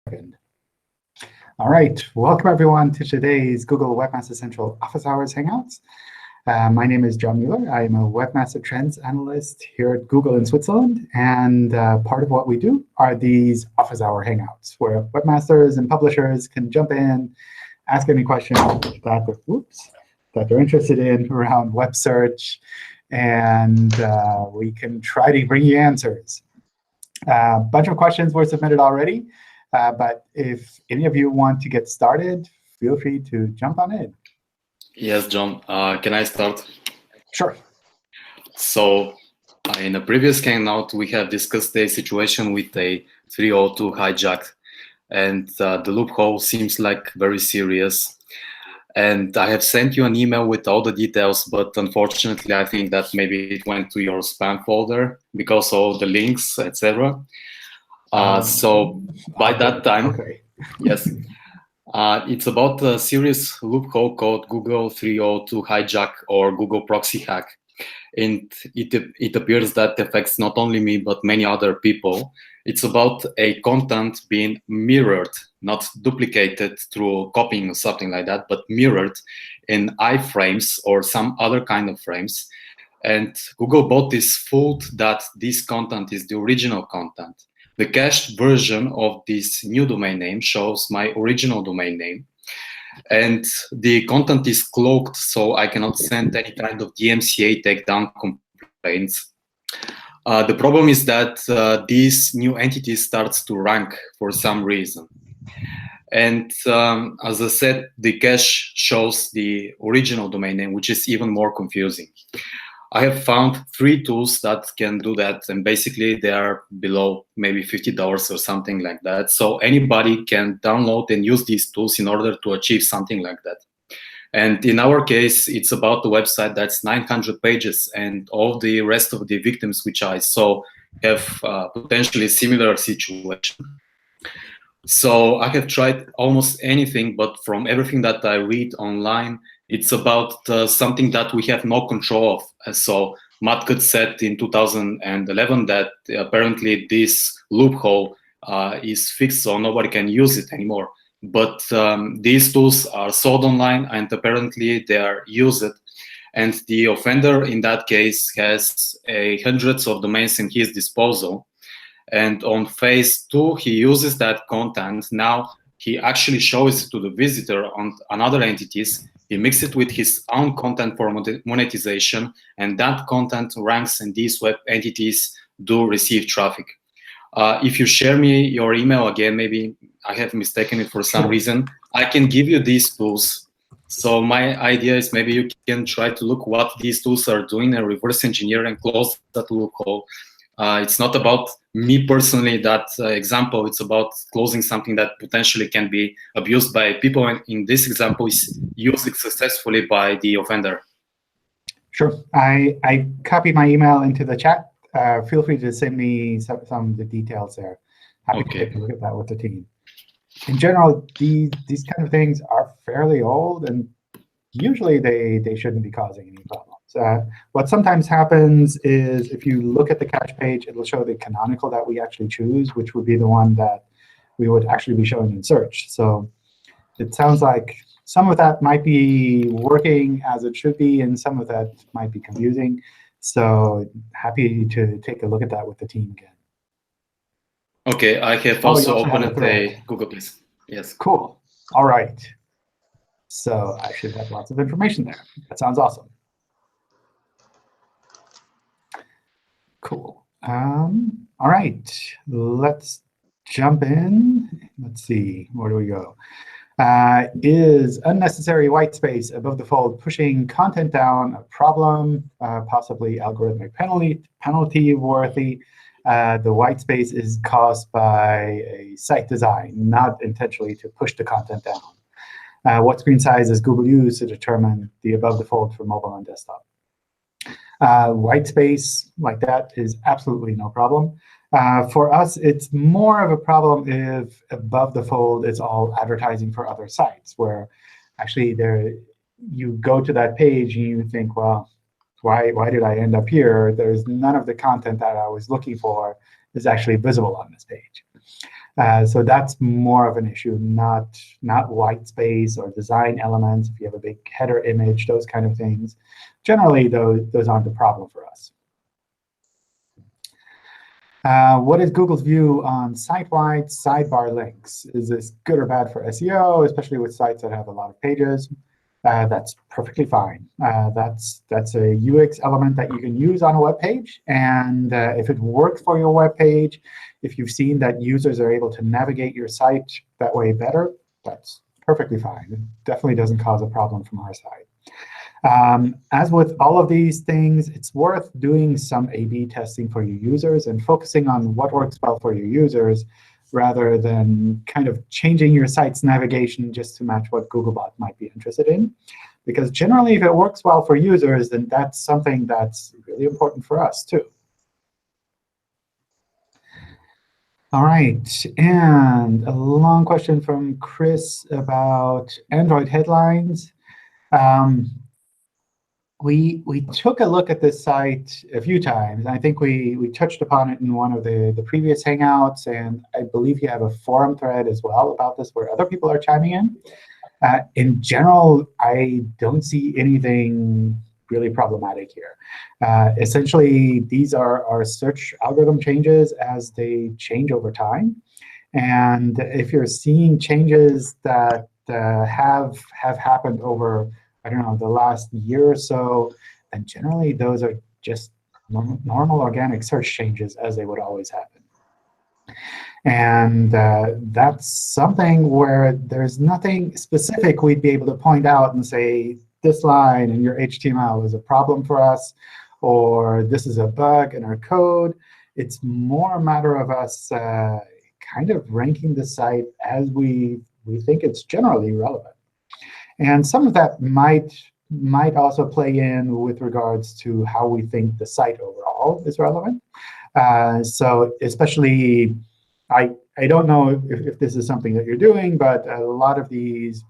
Second. All right, welcome everyone to today's Google Webmaster Central Office Hours Hangouts. My name is John Mueller. I am a Webmaster Trends Analyst here at Google in Switzerland. And part of what we do are these Office Hour Hangouts, where webmasters and publishers can jump in, ask any questions that they're interested in around web search, and we can try to bring you answers. A bunch of questions were submitted already. But if any of you want to get started, feel free to jump on in. Yes, John. Can I start? Sure. So in a previous hangout, we have discussed a situation with a 302 hijack. And the loophole seems like very serious. And I have sent you an email with all the details, but unfortunately, I think that maybe it went to your spam folder because of the links, etc. So by that time, yes, it's about a serious loophole called Google 302 hijack or Google proxy hack. And it appears that affects not only me, but many other people. It's about a content being mirrored, not duplicated through copying or something like that, but mirrored in iframes or some other kind of frames. And Googlebot is fooled that this content is the original content. The cached version of this new domain name shows my original domain name. And the content is cloaked, so I cannot send any kind of DMCA takedown complaints. The problem is that this new entity starts to rank for some reason. And as I said, the cache shows the original domain name, which is even more confusing. I have found 3 tools that can do that, and basically they are below maybe $50 or something like that. So anybody can download and use these tools in order to achieve something like that. And in our case, it's about the website that's 900 pages, and all the rest of the victims which I saw have potentially similar situation. So I have tried almost anything, but from everything that I read online, it's about something that we have no control of. So Matt said in 2011 that apparently this loophole is fixed, so nobody can use it anymore. But these tools are sold online, and apparently they are used. And the offender in that case has hundreds of domains in his disposal. And on phase 2, he uses that content. Now he actually shows it to the visitor on another entities. He mixes it with his own content for monetization, and that content ranks, and these web entities do receive traffic. If you share me your email again, maybe I have mistaken it for some reason, I can give you these tools. So my idea is maybe you can try to look what these tools are doing and reverse engineer and close that loophole. It's not about me personally, that example. It's about closing something that potentially can be abused by people. And in this example, is used successfully by the offender. Sure. I copied my email into the chat. Feel free to send me some of the details there. Happy to take a look at that with the team. In general, these kind of things are fairly old, and usually they shouldn't be causing any problems. What sometimes happens is if you look at the cache page, it will show the canonical that we actually choose, which would be the one that we would actually be showing in search. So it sounds like some of that might be working as it should be, and some of that might be confusing. So happy to take a look at that with the team again. OK, I have also opened a Google Please. Yes. Cool. All right. So I should have lots of information there. That sounds awesome. Cool. All right, let's jump in. Let's see, where do we go? Is unnecessary white space above the fold pushing content down a problem, possibly algorithmic penalty worthy? The white space is caused by a site design, not intentionally to push the content down. What screen size does Google use to determine the above the fold for mobile and desktop? White space like that is absolutely no problem. For us, it's more of a problem if above the fold is all advertising for other sites, where actually you go to that page and you think, well, why did I end up here? There's none of the content that I was looking for is actually visible on this page. So that's more of an issue, not Whitespace or design elements. If you have a big header image, those kind of things, generally those aren't a problem for us. What is Google's view on site-wide sidebar links? Is this good or bad for SEO, especially with sites that have a lot of pages? That's perfectly fine. That's a UX element that you can use on a web page. And if it works for your web page, if you've seen that users are able to navigate your site that way better, that's perfectly fine. It definitely doesn't cause a problem from our side. As with all of these things, it's worth doing some A/B testing for your users and focusing on what works well for your users rather than kind of changing your site's navigation just to match what Googlebot might be interested in. Because generally, if it works well for users, then that's something that's really important for us, too. All right, and a long question from Chris about Android headlines. We took a look at this site a few times. I think we touched upon it in one of the previous Hangouts, and I believe you have a forum thread as well about this where other people are chiming in. In general, I don't see anything really problematic here. Essentially, these are our search algorithm changes as they change over time. And if you're seeing changes that have happened over, I don't know, the last year or so, and generally those are just normal organic search changes as they would always happen. And that's something where there's nothing specific we'd be able to point out and say, this line in your HTML is a problem for us, or this is a bug in our code. It's more a matter of us kind of ranking the site as we think it's generally relevant. And some of that might also play in with regards to how we think the site overall is relevant. So especially, I don't know if this is something that you're doing, but a lot of these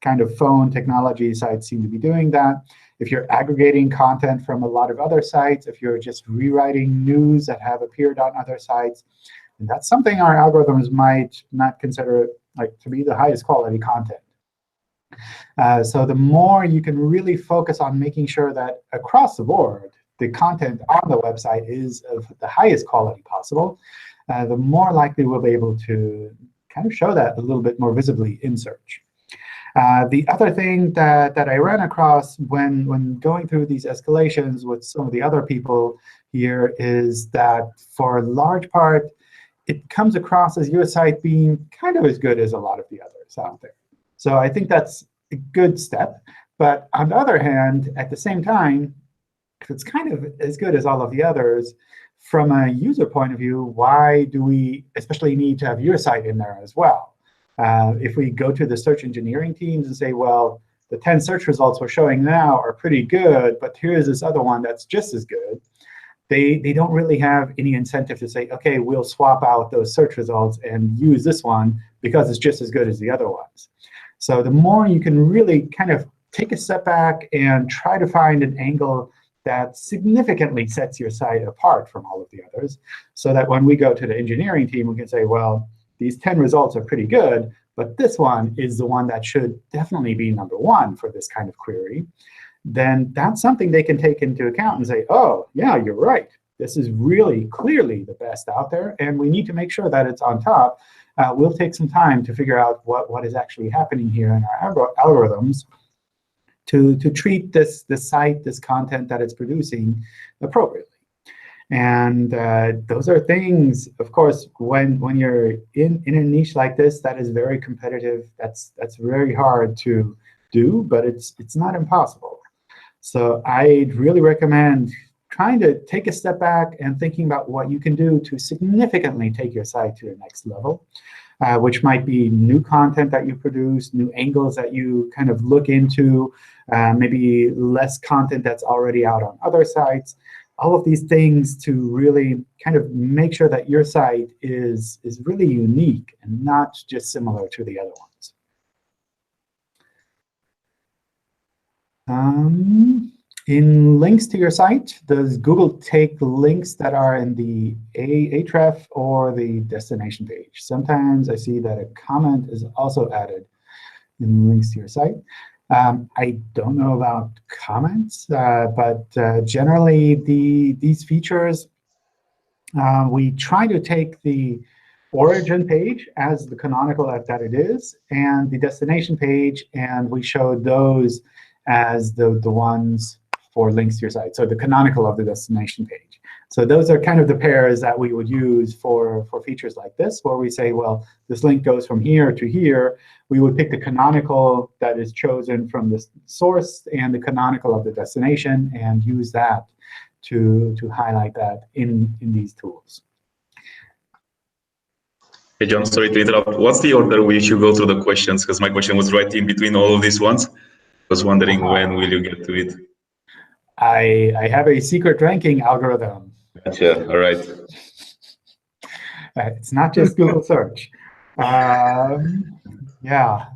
kind of phone technology sites seem to be doing that. If you're aggregating content from a lot of other sites, if you're just rewriting news that have appeared on other sites, and that's something our algorithms might not consider to be the highest quality content. So the more you can really focus on making sure that across the board, the content on the website is of the highest quality possible, the more likely we'll be able to kind of show that a little bit more visibly in search. The other thing that I ran across when going through these escalations with some of the other people here is that for a large part, it comes across as your site being kind of as good as a lot of the others out there. So I think that's a good step. But on the other hand, at the same time, if it's kind of as good as all of the others, from a user point of view, why do we especially need to have your site in there as well? If we go to the search engineering teams and say, well, the 10 search results we're showing now are pretty good, but here's this other one that's just as good, they don't really have any incentive to say, OK, we'll swap out those search results and use this one because it's just as good as the other ones. So the more you can really kind of take a step back and try to find an angle that significantly sets your site apart from all of the others, so that when we go to the engineering team, we can say, well, these 10 results are pretty good, but this one is the one that should definitely be #1 for this kind of query, then that's something they can take into account and say, oh, yeah, you're right. This is really clearly the best out there, and we need to make sure that it's on top. We'll take some time to figure out what is actually happening here in our algorithms to treat this site, this content that it's producing appropriately. And those are things, of course, when you're in a niche like this that is very competitive, that's very hard to do, but it's not impossible. So I'd really recommend trying to take a step back and thinking about what you can do to significantly take your site to the next level, which might be new content that you produce, new angles that you kind of look into, maybe less content that's already out on other sites. All of these things to really kind of make sure that your site is really unique and not just similar to the other ones. In links to your site, does Google take links that are in the href or the destination page? Sometimes I see that a comment is also added in links to your site. I don't know about comments, but generally these features, we try to take the origin page as the canonical that it is, and the destination page, and we show those as the ones for links to your site, so the canonical of the destination page. So those are kind of the pairs that we would use for features like this, where we say, well, this link goes from here to here. We would pick the canonical that is chosen from the source and the canonical of the destination and use that to highlight that in these tools. Hey, John, sorry to interrupt. What's the order we should go through the questions? Because my question was right in between all of these ones. I was wondering when will you get to it? I have a secret ranking algorithm. Gotcha. All right. It's not just Google search. Yeah.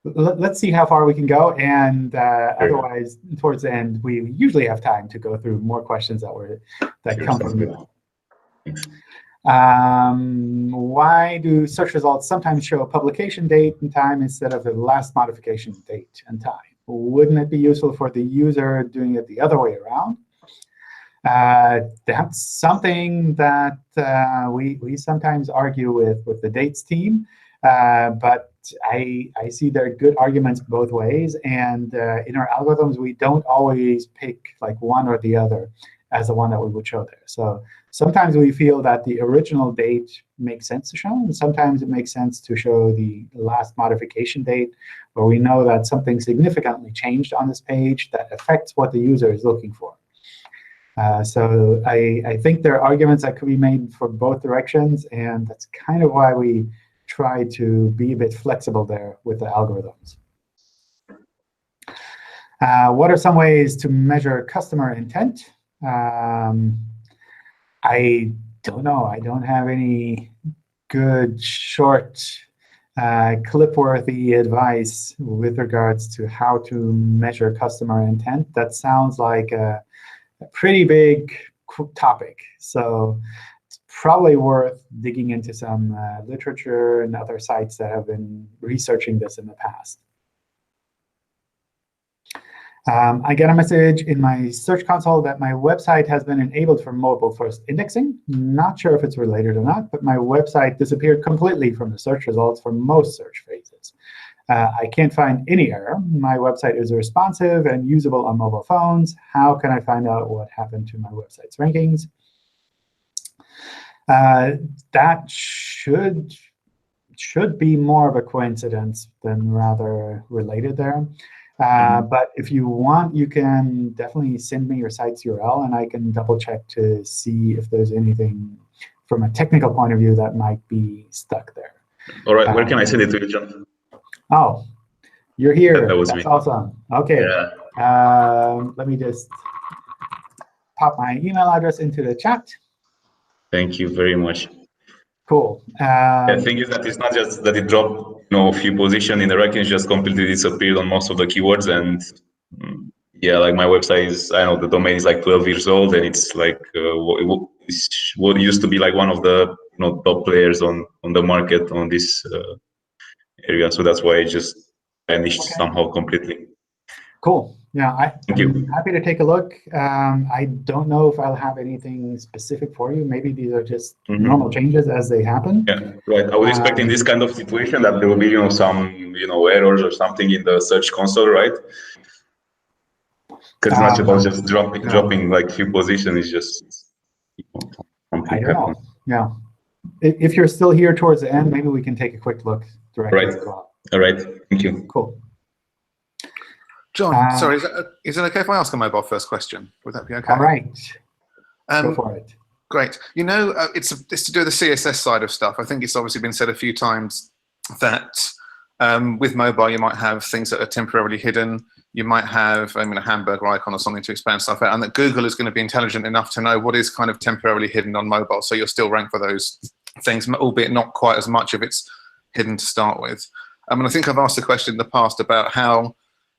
Let's see how far we can go. And otherwise, towards the end, we usually have time to go through more questions that come from you. Why do search results sometimes show a publication date and time instead of the last modification date and time? Wouldn't it be useful for the user doing it the other way around? That's something that we sometimes argue with the dates team, but I see there are good arguments both ways. And in our algorithms, we don't always pick like one or the other as the one that we would show there. So sometimes we feel that the original date makes sense to show, and sometimes it makes sense to show the last modification date, where we know that something significantly changed on this page that affects what the user is looking for. So I think there are arguments that could be made for both directions, and that's kind of why we try to be a bit flexible there with the algorithms. What are some ways to measure customer intent? I don't know. I don't have any good, short, clip-worthy advice with regards to how to measure customer intent. That sounds like a pretty big topic. So it's probably worth digging into some literature and other sites that have been researching this in the past. I get a message in my Search Console that my website has been enabled for mobile-first indexing. Not sure if it's related or not, but my website disappeared completely from the search results for most search phrases. I can't find any error. My website is responsive and usable on mobile phones. How can I find out what happened to my website's rankings? That should be more of a coincidence than rather related there. But if you want, you can definitely send me your site's URL, and I can double check to see if there's anything from a technical point of view that might be stuck there. All right, where can I send it to you, John? Oh, you're here. That's me. Awesome. OK. Yeah. Let me just pop my email address into the chat. Thank you very much. Cool. The thing is that it's not just that it dropped a few positions in the rankings, just completely disappeared on most of the keywords. And yeah, like my website is, I know the domain is like 12 years old, and it's like what used to be like one of the top players on the market on this area. So that's why it just vanished somehow completely. Cool. Yeah, I'm happy to take a look. I don't know if I'll have anything specific for you. Maybe these are just normal changes as they happen. Yeah, right. I would expect in this kind of situation that there will be some errors or something in the Search Console, right? Because it's not about just dropping like few positions. It's just I don't know. Yeah. If you're still here towards the end, maybe we can take a quick look directly as well. All right. Thank you. Cool. John, sorry, is it OK if I ask a mobile first question? Would that be OK? All right. Go for it. Great. It's to do with the CSS side of stuff. I think it's obviously been said a few times that with mobile, you might have things that are temporarily hidden. You might have a hamburger icon or something to expand stuff out, and that Google is going to be intelligent enough to know what is kind of temporarily hidden on mobile. So you'll still rank for those things, albeit not quite as much if it's hidden to start with. I think I've asked the question in the past about how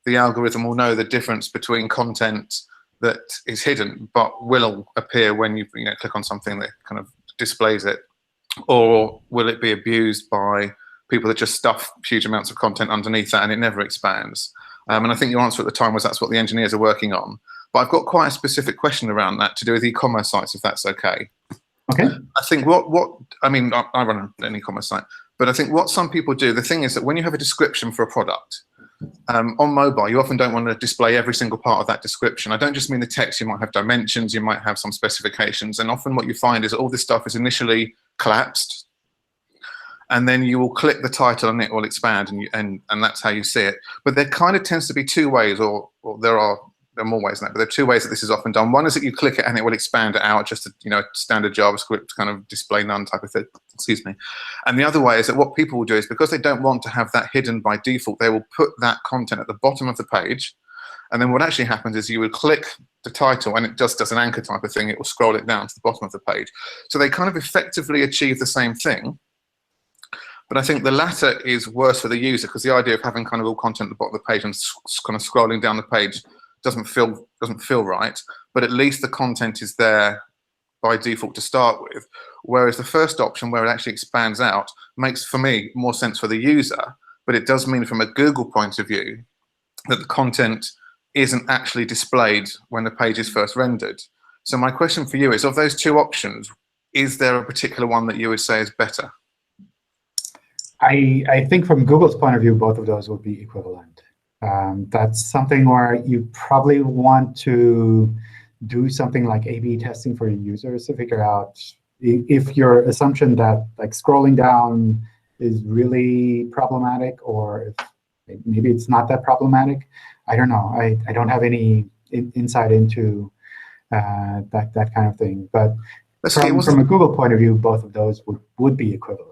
the algorithm will know the difference between content that is hidden but will appear when you click on something that kind of displays it, or will it be abused by people that just stuff huge amounts of content underneath that and it never expands? And I think your answer at the time was that's what the engineers are working on. But I've got quite a specific question around that to do with e-commerce sites, if that's okay. Okay. I think I mean, I run an e-commerce site, but I think what some people do, the thing is that when you have a description for a product, on mobile, you often don't want to display every single part of that description. I don't just mean the text. You might have dimensions, you might have some specifications, and often what you find is all this stuff is initially collapsed, and then you will click the title and it will expand, and that's how you see it. But there kind of tends to be two ways, or there are more ways than that, but there are two ways that this is often done. One is that you click it and it will expand it out, just a standard JavaScript kind of display none type of thing. Excuse me. And the other way is that what people will do is, because they don't want to have that hidden by default, they will put that content at the bottom of the page. And then what actually happens is you would click the title and it just does an anchor type of thing. It will scroll it down to the bottom of the page. So they kind of effectively achieve the same thing. But I think the latter is worse for the user, because the idea of having kind of all content at the bottom of the page and kind of scrolling down the page doesn't feel right. But at least the content is there by default to start with. Whereas the first option, where it actually expands out, makes, for me, more sense for the user. But it does mean, from a Google point of view, that the content isn't actually displayed when the page is first rendered. So my question for you is, of those two options, is there a particular one that you would say is better? I think from Google's point of view, both of those would be equivalent. That's something where you probably want to do something like A/B testing for your users to figure out if your assumption that scrolling down is really problematic, or if maybe it's not that problematic. I don't know. I don't have any insight into that kind of thing. But from a Google point of view, both of those would be equivalent.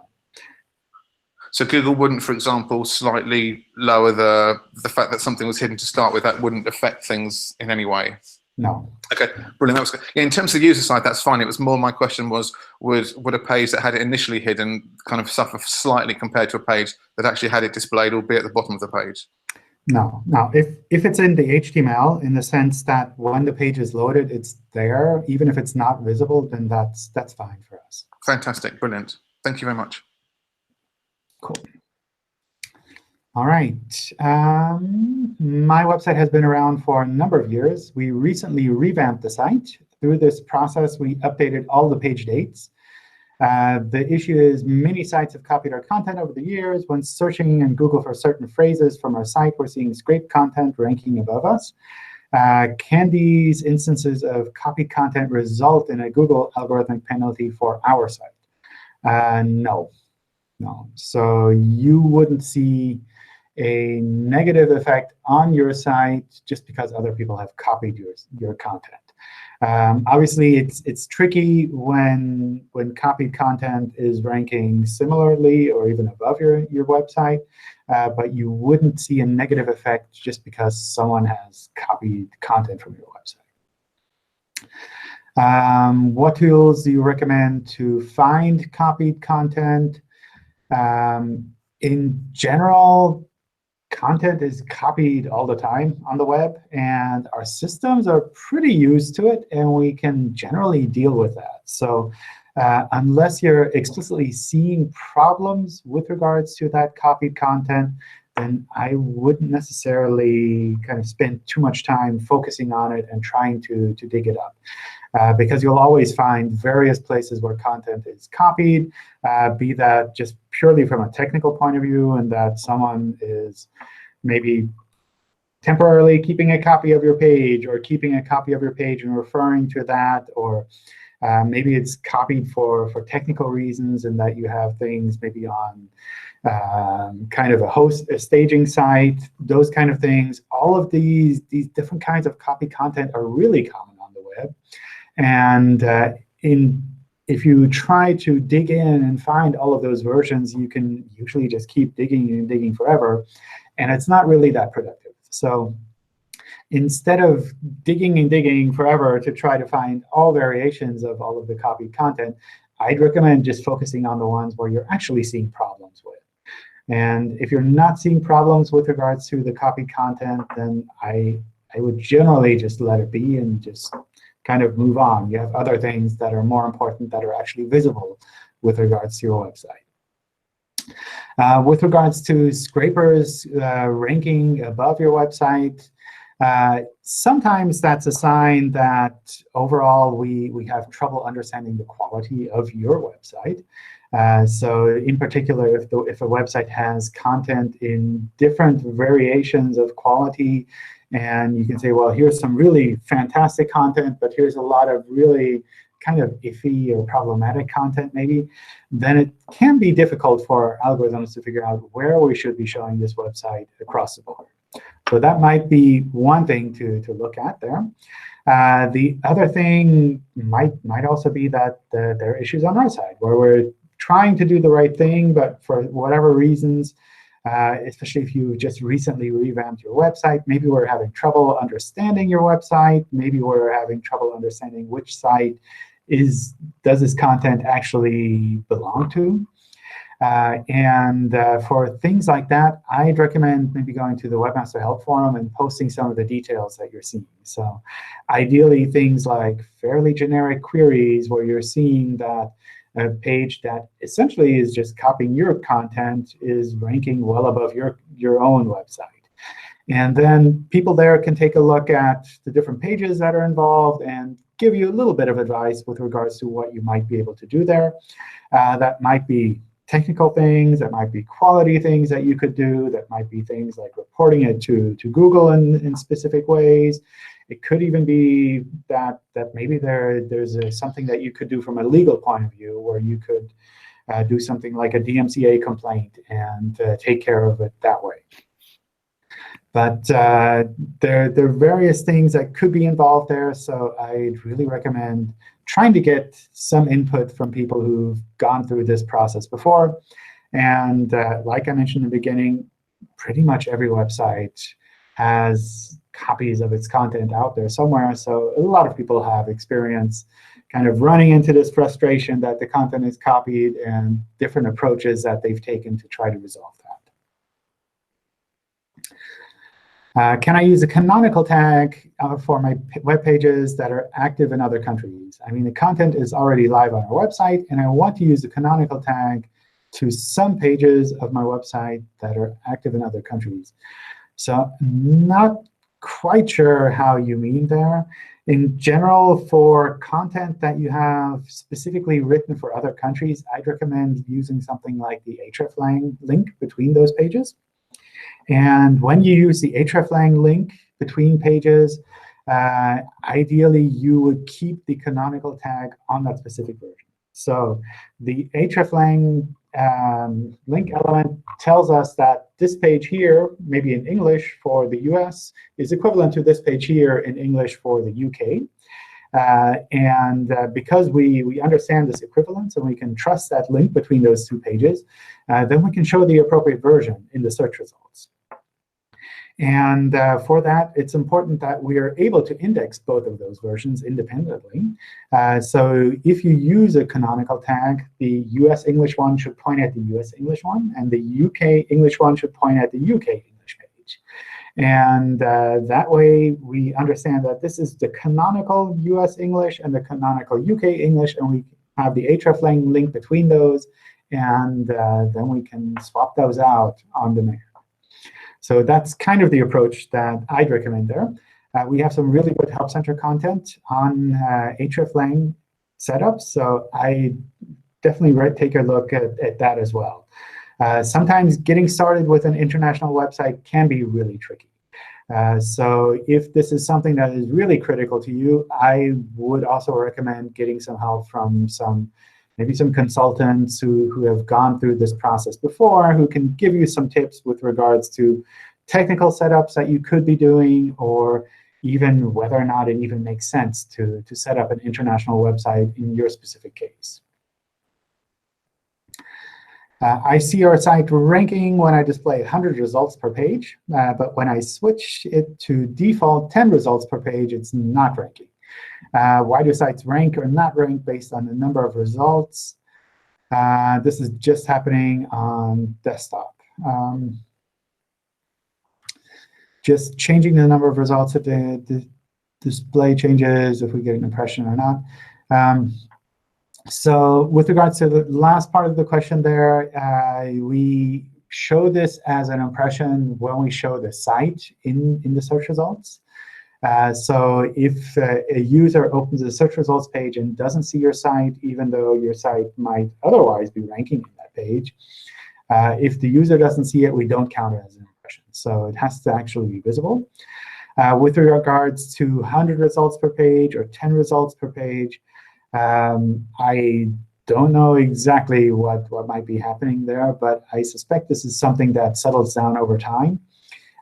So Google wouldn't, for example, slightly lower the fact that something was hidden to start with. That wouldn't affect things in any way. No. Okay, brilliant. That was good. Yeah, in terms of the user side, that's fine. It was more, my question was, would a page that had it initially hidden kind of suffer slightly compared to a page that actually had it displayed, albeit at the bottom of the page? No. If it's in the HTML, in the sense that when the page is loaded, it's there, even if it's not visible, then that's fine for us. Fantastic, brilliant. Thank you very much. Cool. All right. My website has been around for a number of years. We recently revamped the site. Through this process, we updated all the page dates. The issue is many sites have copied our content over the years. When searching in Google for certain phrases from our site, we're seeing scraped content ranking above us. Can these instances of copied content result in a Google algorithmic penalty for our site? No. So you wouldn't see a negative effect on your site just because other people have copied your content. Obviously, it's tricky when copied content is ranking similarly or even above your website, but you wouldn't see a negative effect just because someone has copied content from your website. What tools do you recommend to find copied content? In general, content is copied all the time on the web, and our systems are pretty used to it, and we can generally deal with that. So unless you're explicitly seeing problems with regards to that copied content, then I wouldn't necessarily kind of spend too much time focusing on it and trying to dig it up. Because you'll always find various places where content is copied, be that just purely from a technical point of view, and that someone is maybe temporarily keeping a copy of your page, or keeping a copy of your page and referring to that, or maybe it's copied for technical reasons, and that you have things maybe on kind of a staging site, those kind of things. All of these different kinds of copied content are really common on the web. And if you try to dig in and find all of those versions, you can usually just keep digging and digging forever. And it's not really that productive. So instead of digging and digging forever to try to find all variations of all of the copied content, I'd recommend just focusing on the ones where you're actually seeing problems with. And if you're not seeing problems with regards to the copied content, then I would generally just let it be and just kind of move on. You have other things that are more important that are actually visible with regards to your website. With regards to scrapers ranking above your website, sometimes that's a sign that overall we have trouble understanding the quality of your website. So in particular, if a website has content in different variations of quality, and you can say, well, here's some really fantastic content, but here's a lot of really kind of iffy or problematic content maybe, then it can be difficult for algorithms to figure out where we should be showing this website across the board. So that might be one thing to look at there. The other thing might also be that there are issues on our side where we're trying to do the right thing, but for whatever reasons, especially if you just recently revamped your website, maybe we're having trouble understanding your website. Maybe we're having trouble understanding which site does this content actually belong to. For things like that, I'd recommend maybe going to the Webmaster Help Forum and posting some of the details that you're seeing. So ideally, things like fairly generic queries where you're seeing that a page that essentially is just copying your content is ranking well above your own website. And then people there can take a look at the different pages that are involved and give you a little bit of advice with regards to what you might be able to do there. That might be technical things. That might be quality things that you could do. That might be things like reporting it to Google in specific ways. It could even be that maybe there's something that you could do from a legal point of view where you could do something like a DMCA complaint and take care of it that way. But there are various things that could be involved there. So I'd really recommend trying to get some input from people who've gone through this process before. And like I mentioned in the beginning, pretty much every website has copies of its content out there somewhere. So a lot of people have experience kind of running into this frustration that the content is copied and different approaches that they've taken to try to resolve that. Can I use a canonical tag for my web pages that are active in other countries? I mean, the content is already live on our website, and I want to use the canonical tag to some pages of my website that are active in other countries. So not quite sure how you mean there. In general, for content that you have specifically written for other countries, I'd recommend using something like the hreflang link between those pages. And when you use the hreflang link between pages, ideally you would keep the canonical tag on that specific version. So the hreflang link element tells us that this page here, maybe in English for the US, is equivalent to this page here in English for the UK. Because we understand this equivalence and we can trust that link between those two pages, then we can show the appropriate version in the search results. And for that, it's important that we are able to index both of those versions independently. So if you use a canonical tag, the US English one should point at the US English one, and the UK English one should point at the UK English page. And that way, we understand that this is the canonical US English and the canonical UK English, and we have the hreflang link between those, and then we can swap those out on demand. So that's kind of the approach that I'd recommend there. We have some really good Help Center content on hreflang setups, so I definitely take a look at that as well. Sometimes getting started with an international website can be really tricky. So if this is something that is really critical to you, I would also recommend getting some help from maybe some consultants who have gone through this process before, who can give you some tips with regards to technical setups that you could be doing, or even whether or not it even makes sense to set up an international website in your specific case. I see our site ranking when I display 100 results per page, but when I switch it to default 10 results per page, it's not ranking. Why do sites rank or not rank based on the number of results? This is just happening on desktop. Just changing the number of results if the display changes, if we get an impression or not. So with regards to the last part of the question there, we show this as an impression when we show the site in the search results. So if a user opens the search results page and doesn't see your site, even though your site might otherwise be ranking in that page, if the user doesn't see it, we don't count it as an impression. So it has to actually be visible. With regards to 100 results per page or 10 results per page, I don't know exactly what might be happening there, but I suspect this is something that settles down over time,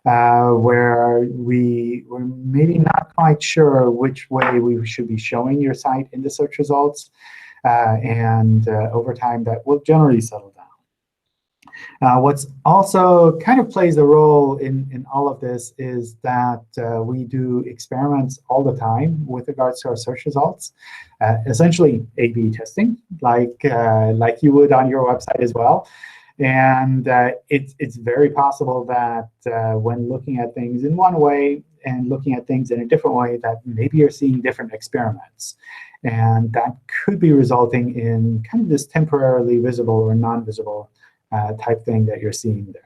where we're maybe not quite sure which way we should be showing your site in the search results. And over time, that will generally settle down. What's also kind of plays a role in all of this is that we do experiments all the time with regards to our search results, essentially A/B testing, like you would on your website as well. And it's very possible that when looking at things in one way and looking at things in a different way, that maybe you're seeing different experiments. And that could be resulting in kind of this temporarily visible or non-visible type thing that you're seeing there.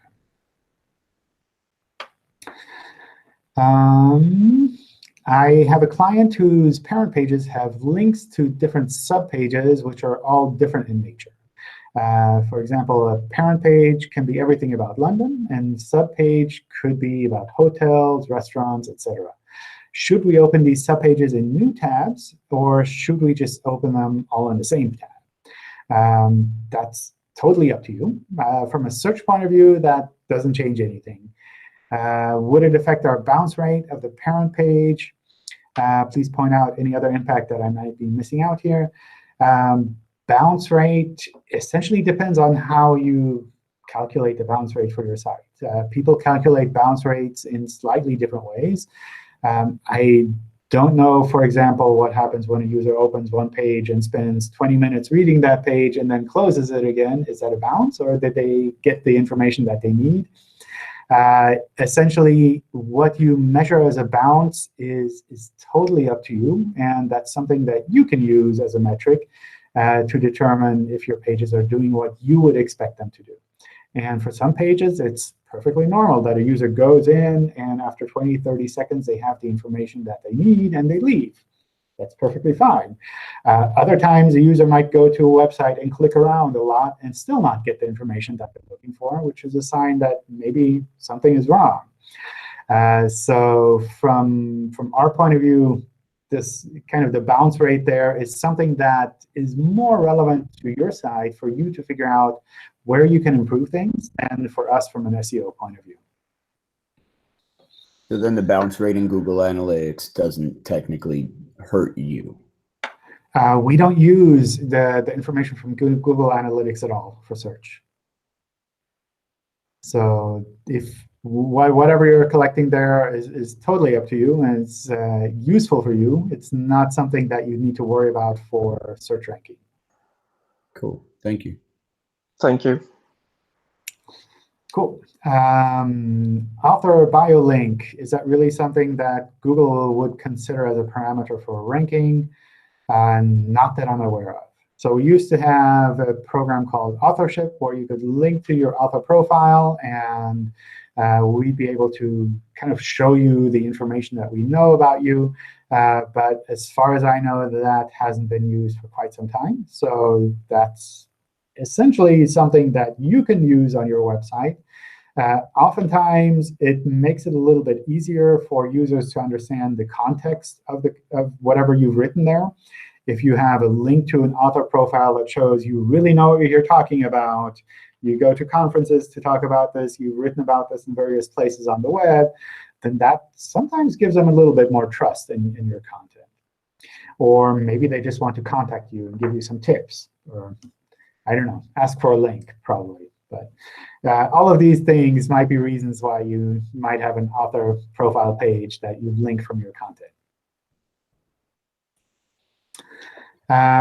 I have a client whose parent pages have links to different subpages, which are all different in nature. For example, a parent page can be everything about London, and subpage could be about hotels, restaurants, etc. Should we open these subpages in new tabs, or should we just open them all in the same tab? That's totally up to you. From a search point of view, that doesn't change anything. Would it affect our bounce rate of the parent page? Please point out any other impact that I might be missing out here. Bounce rate essentially depends on how you calculate the bounce rate for your site. People calculate bounce rates in slightly different ways. I don't know, for example, what happens when a user opens one page and spends 20 minutes reading that page and then closes it again. Is that a bounce, or did they get the information that they need? Essentially, what you measure as a bounce is totally up to you. And that's something that you can use as a metric to determine if your pages are doing what you would expect them to do. And for some pages, it's perfectly normal that a user goes in, and after 20, 30 seconds, they have the information that they need, and they leave. That's perfectly fine. Other times, a user might go to a website and click around a lot and still not get the information that they're looking for, which is a sign that maybe something is wrong. So from our point of view, this kind of the bounce rate there is something that is more relevant to your site for you to figure out where you can improve things, and for us from an SEO point of view. So then the bounce rate in Google Analytics doesn't technically hurt you? We don't use the information from Google Analytics at all for search. So if whatever you're collecting there is totally up to you, and it's useful for you, it's not something that you need to worry about for search ranking. Cool. Thank you. Thank you. Cool. Author bio link, is that really something that Google would consider as a parameter for ranking? Not that I'm aware of. So we used to have a program called authorship, where you could link to your author profile, and we'd be able to kind of show you the information that we know about you. But as far as I know, that hasn't been used for quite some time. So that's essentially something that you can use on your website. Oftentimes, it makes it a little bit easier for users to understand the context of whatever you've written there. If you have a link to an author profile that shows you really know what you're talking about, you go to conferences to talk about this, you've written about this in various places on the web, then that sometimes gives them a little bit more trust in your content. Or maybe they just want to contact you and give you some tips, or I don't know, ask for a link, probably. But all of these things might be reasons why you might have an author profile page that you link from your content.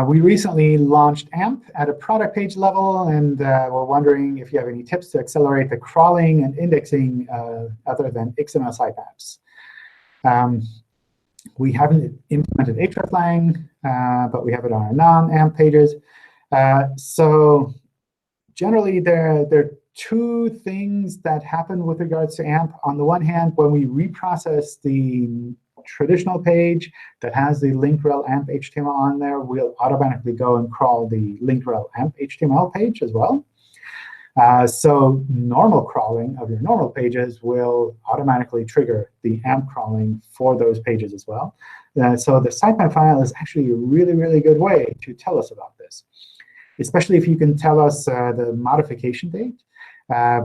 We recently launched AMP at a product page level, and we're wondering if you have any tips to accelerate the crawling and indexing other than XML sitemaps. We haven't implemented hreflang, but we have it on our non-AMP pages. So generally, there are two things that happen with regards to AMP. On the one hand, when we reprocess the traditional page that has the link.rel AMP HTML on there, we'll automatically go and crawl the link.rel AMP HTML page as well. So normal crawling of your normal pages will automatically trigger the AMP crawling for those pages as well. So the sitemap file is actually a really, really good way to tell us about this, especially if you can tell us the modification date.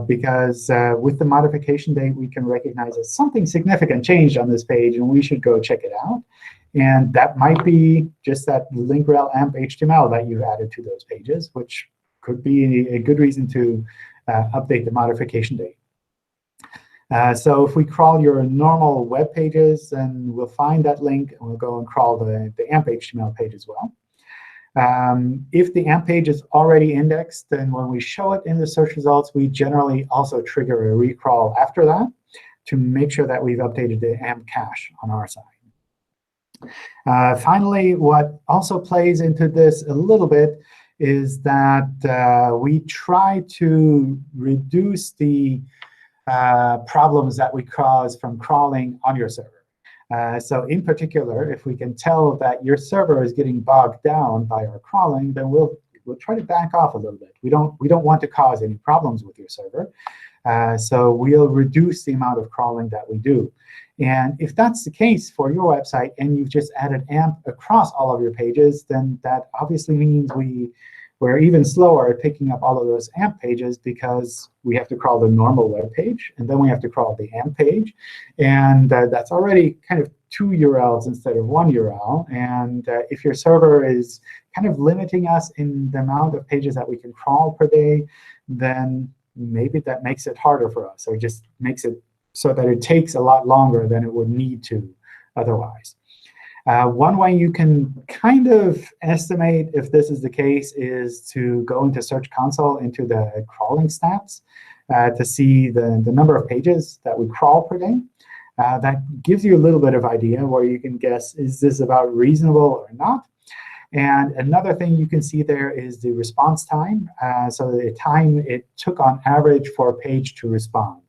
Because with the modification date, we can recognize that something significant changed on this page, and we should go check it out. And that might be just that link.rel AMP HTML that you've added to those pages, which could be a good reason to update the modification date. So if we crawl your normal web pages, then we'll find that link, and we'll go and crawl the AMP HTML page as well. If the AMP page is already indexed, then when we show it in the search results, we generally also trigger a recrawl after that to make sure that we've updated the AMP cache on our side. Finally, what also plays into this a little bit is that we try to reduce the problems that we cause from crawling on your server. So in particular, if we can tell that your server is getting bogged down by our crawling, then we'll try to back off a little bit. We don't want to cause any problems with your server. So we'll reduce the amount of crawling that we do. And if that's the case for your website, and you've just added AMP across all of your pages, then that obviously means we're even slower at picking up all of those AMP pages, because we have to crawl the normal web page, and then we have to crawl the AMP page. And that's already kind of 2 URLs instead of 1 URL. And if your server is kind of limiting us in the amount of pages that we can crawl per day, then maybe that makes it harder for us, or just makes it so that it takes a lot longer than it would need to otherwise. One way you can kind of estimate if this is the case is to go into Search Console, into the crawling stats, to see the number of pages that we crawl per day. That gives you a little bit of idea where you can guess, is this about reasonable or not? And another thing you can see there is the response time. So the time it took on average for a page to respond.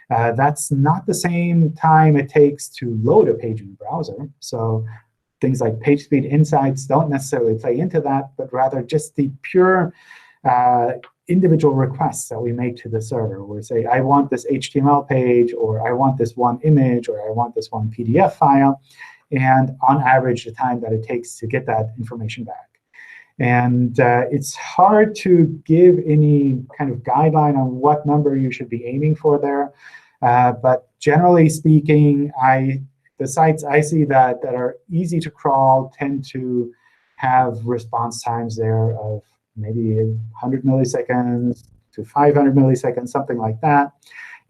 That's not the same time it takes to load a page in the browser. So things like page speed insights don't necessarily play into that, but rather just the pure individual requests that we make to the server. We say, I want this HTML page, or I want this one image, or I want this one PDF file. And on average, the time that it takes to get that information back. And it's hard to give any kind of guideline on what number you should be aiming for there. But generally speaking, the sites I see that are easy to crawl tend to have response times there of maybe 100 milliseconds to 500 milliseconds, something like that.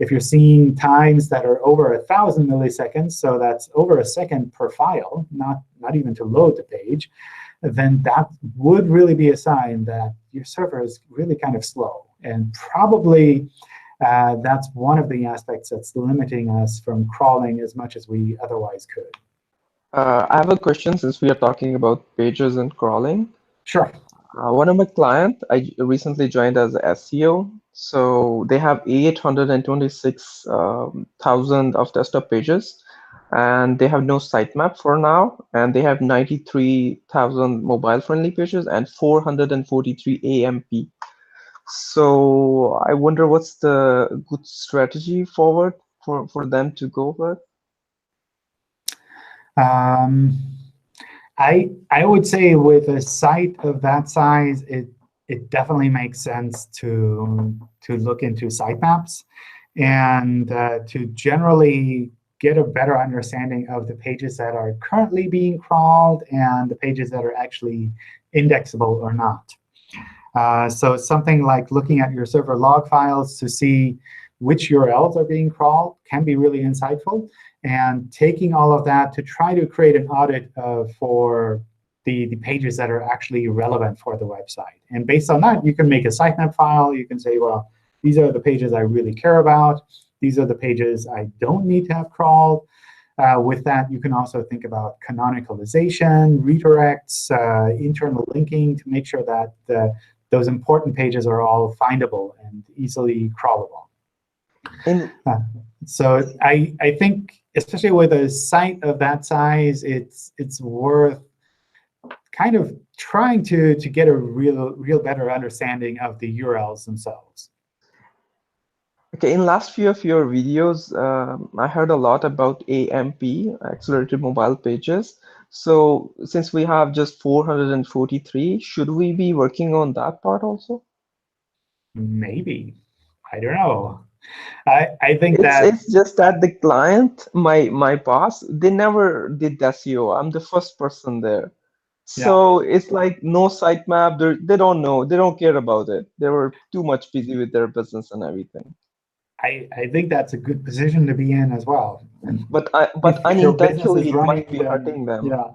If you're seeing times that are over 1,000 milliseconds, so that's over a second per file, not even to load the page, then that would really be a sign that your server is really kind of slow. And probably that's one of the aspects that's limiting us from crawling as much as we otherwise could. I have a question, since we are talking about pages and crawling. Sure. One of my clients, I recently joined as SEO. So they have 826,000 of desktop pages, and they have no sitemap for now, and they have 93,000 mobile-friendly pages and 443 AMP. So I wonder what's the good strategy forward for them to go with? I would say with a site of that size, it definitely makes sense to look into sitemaps and to generally get a better understanding of the pages that are currently being crawled and the pages that are actually indexable or not. So something like looking at your server log files to see which URLs are being crawled can be really insightful. And taking all of that to try to create an audit for the pages that are actually relevant for the website. And based on that, you can make a sitemap file. You can say, well, these are the pages I really care about. These are the pages I don't need to have crawled. With that, you can also think about canonicalization, redirects, internal linking to make sure that those important pages are all findable and easily crawlable. So I think, especially with a site of that size, it's worth kind of trying to get a real better understanding of the URLs themselves. Okay, in last few of your videos, I heard a lot about AMP, accelerated mobile pages. So since we have just 443, should we be working on that part also? Maybe. I don't know. I think it's just that the client, my boss, they never did SEO. I'm the first person there. So it's like no sitemap. They don't know. They don't care about it. They were too much busy with their business and everything. I think that's a good position to be in as well. But unintentionally, it might be hurting them. Yeah.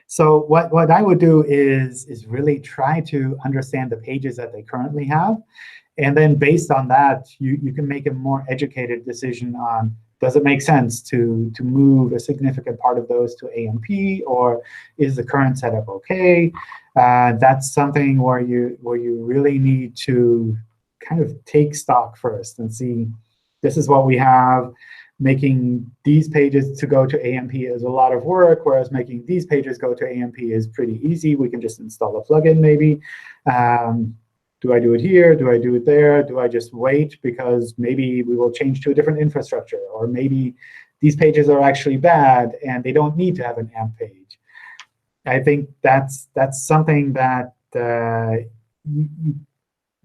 So what I would do is really try to understand the pages that they currently have. And then based on that, you can make a more educated decision on, does it make sense to move a significant part of those to AMP, or is the current setup OK? That's something where you really need to kind of take stock first and see, this is what we have. Making these pages to go to AMP is a lot of work, whereas making these pages go to AMP is pretty easy. We can just install a plugin maybe. Do I do it here? Do I do it there? Do I just wait because maybe we will change to a different infrastructure? Or maybe these pages are actually bad and they don't need to have an AMP page. I think that's something that you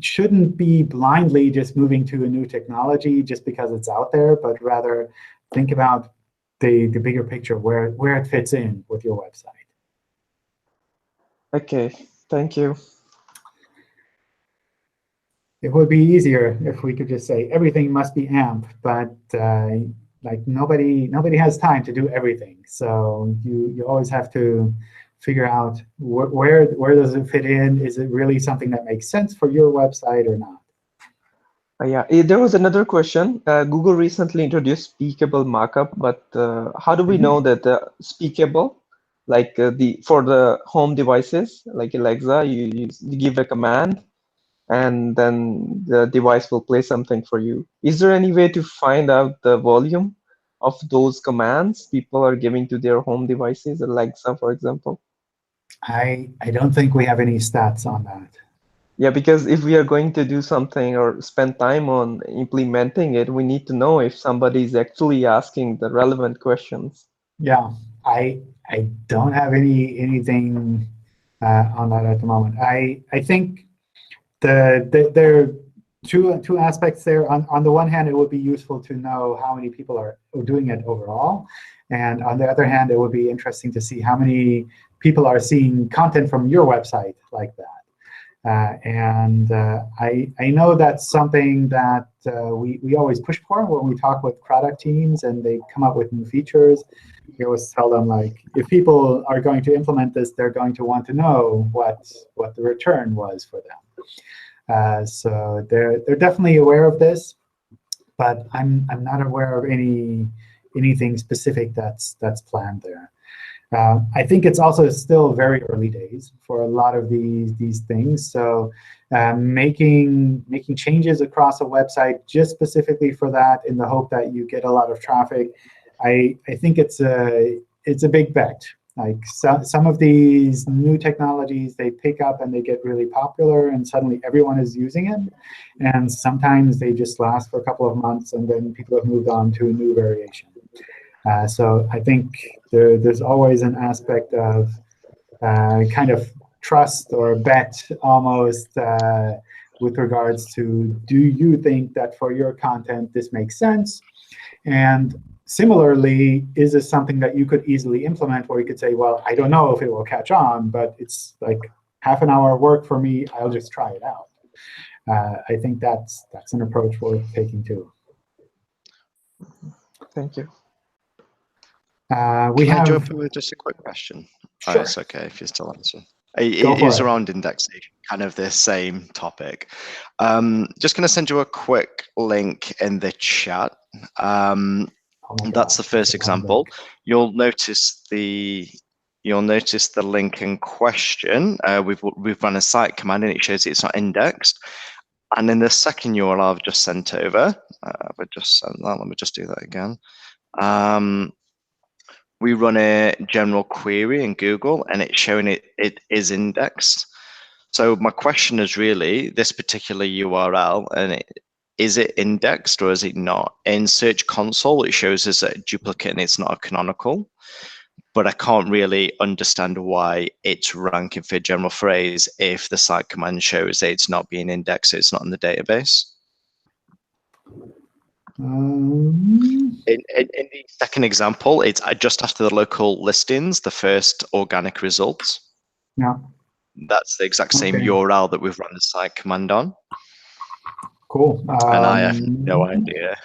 shouldn't be blindly just moving to a new technology just because it's out there, but rather think about the bigger picture, where it fits in with your website. OK, thank you. It would be easier if we could just say everything must be AMP, but like nobody has time to do everything. So you always have to figure out where does it fit in? Is it really something that makes sense for your website or not? Yeah, there was another question. Google recently introduced Speakable markup, but how do we know that Speakable, like for the home devices, like Alexa, you give a command, and then the device will play something for you. Is there any way to find out the volume of those commands people are giving to their home devices, Alexa, for example? I don't think we have any stats on that. Yeah, because if we are going to do something or spend time on implementing it, we need to know if somebody is actually asking the relevant questions. Yeah, I don't have anything on that at the moment. I think there are two aspects there. On the one hand, it would be useful to know how many people are doing it overall. And on the other hand, it would be interesting to see how many people are seeing content from your website like that. I know that's something that we always push for when we talk with product teams and they come up with new features. We always tell them, like, if people are going to implement this, they're going to want to know what the return was for them. So they're definitely aware of this, but I'm not aware of anything specific that's planned there. I think it's also still very early days for a lot of these things. So making changes across a website just specifically for that in the hope that you get a lot of traffic, I think it's a big bet. Like some of these new technologies, they pick up and they get really popular, and suddenly everyone is using it. And sometimes they just last for a couple of months, and then people have moved on to a new variation. So I think there's always an aspect of kind of trust or bet almost with regards to, do you think that for your content this makes sense? And similarly, is this something that you could easily implement where you could say, well, I don't know if it will catch on, but it's like half an hour work for me. I'll just try it out. I think that's an approach worth taking too. Thank you. We Can I have. jump in with just a quick question? Sure. It's okay if you're still answering. Go It for is it. around indexation, kind of the same topic. Just going to send you a quick link in the chat. Oh my That's the gosh, first that's a long example. link. You'll notice the link in question. We've run a site command and it shows it's not indexed. And in the second URL I've just sent over, I've just sent that. Let me just do that again. We run a general query in Google and it's showing it is indexed. So my question is really this particular URL, and is it indexed or is it not? In Search Console, it shows as a duplicate and it's not a canonical, but I can't really understand why it's ranking for general phrase if the site command shows that it's not being indexed, so it's not in the database. In the second example, it's just after the local listings, the first organic results. Yeah. That's the exact same URL that we've run the site command on. Cool. And I have no idea.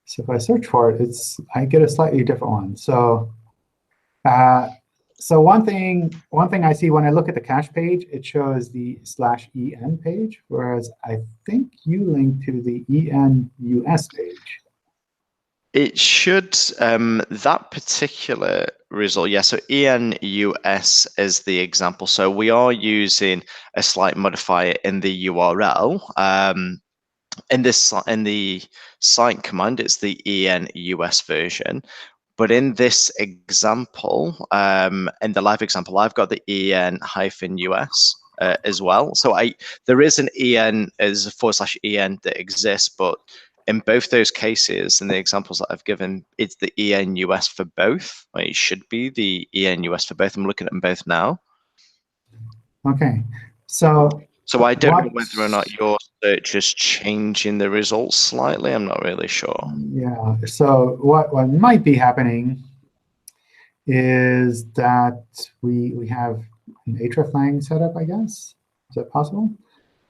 So if I search for it, I get a slightly different one. So one thing I see when I look at the cache page, it shows the /en page, whereas I think you link to the en/us page. It should, that particular result, yeah, so en/us is the example. So we are using a slight modifier in the URL. In the site command, it's the en/us version. But in this example, in the live example, I've got the en-us as well. So there is an en as a /en that exists, but in both those cases, in the examples that I've given, it's the en/us for both. It should be the en/us for both. I'm looking at them both now. Okay, so I don't know whether or not your search is changing the results slightly. I'm not really sure. Yeah. So what might be happening is that we have an hreflang setup, I guess. Is that possible?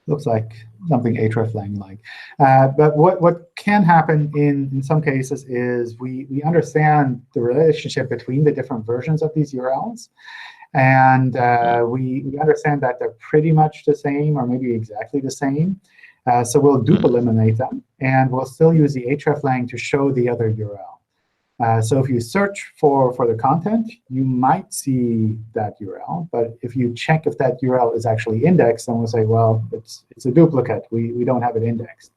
Looks like something hreflang-like. But what can happen in some cases is we understand the relationship between the different versions of these URLs. And we understand that they're pretty much the same or maybe exactly the same. So we'll dupe eliminate them. And we'll still use the hreflang to show the other URL. So if you search for the content, you might see that URL. But if you check if that URL is actually indexed, then we'll say, well, it's a duplicate. We don't have it indexed.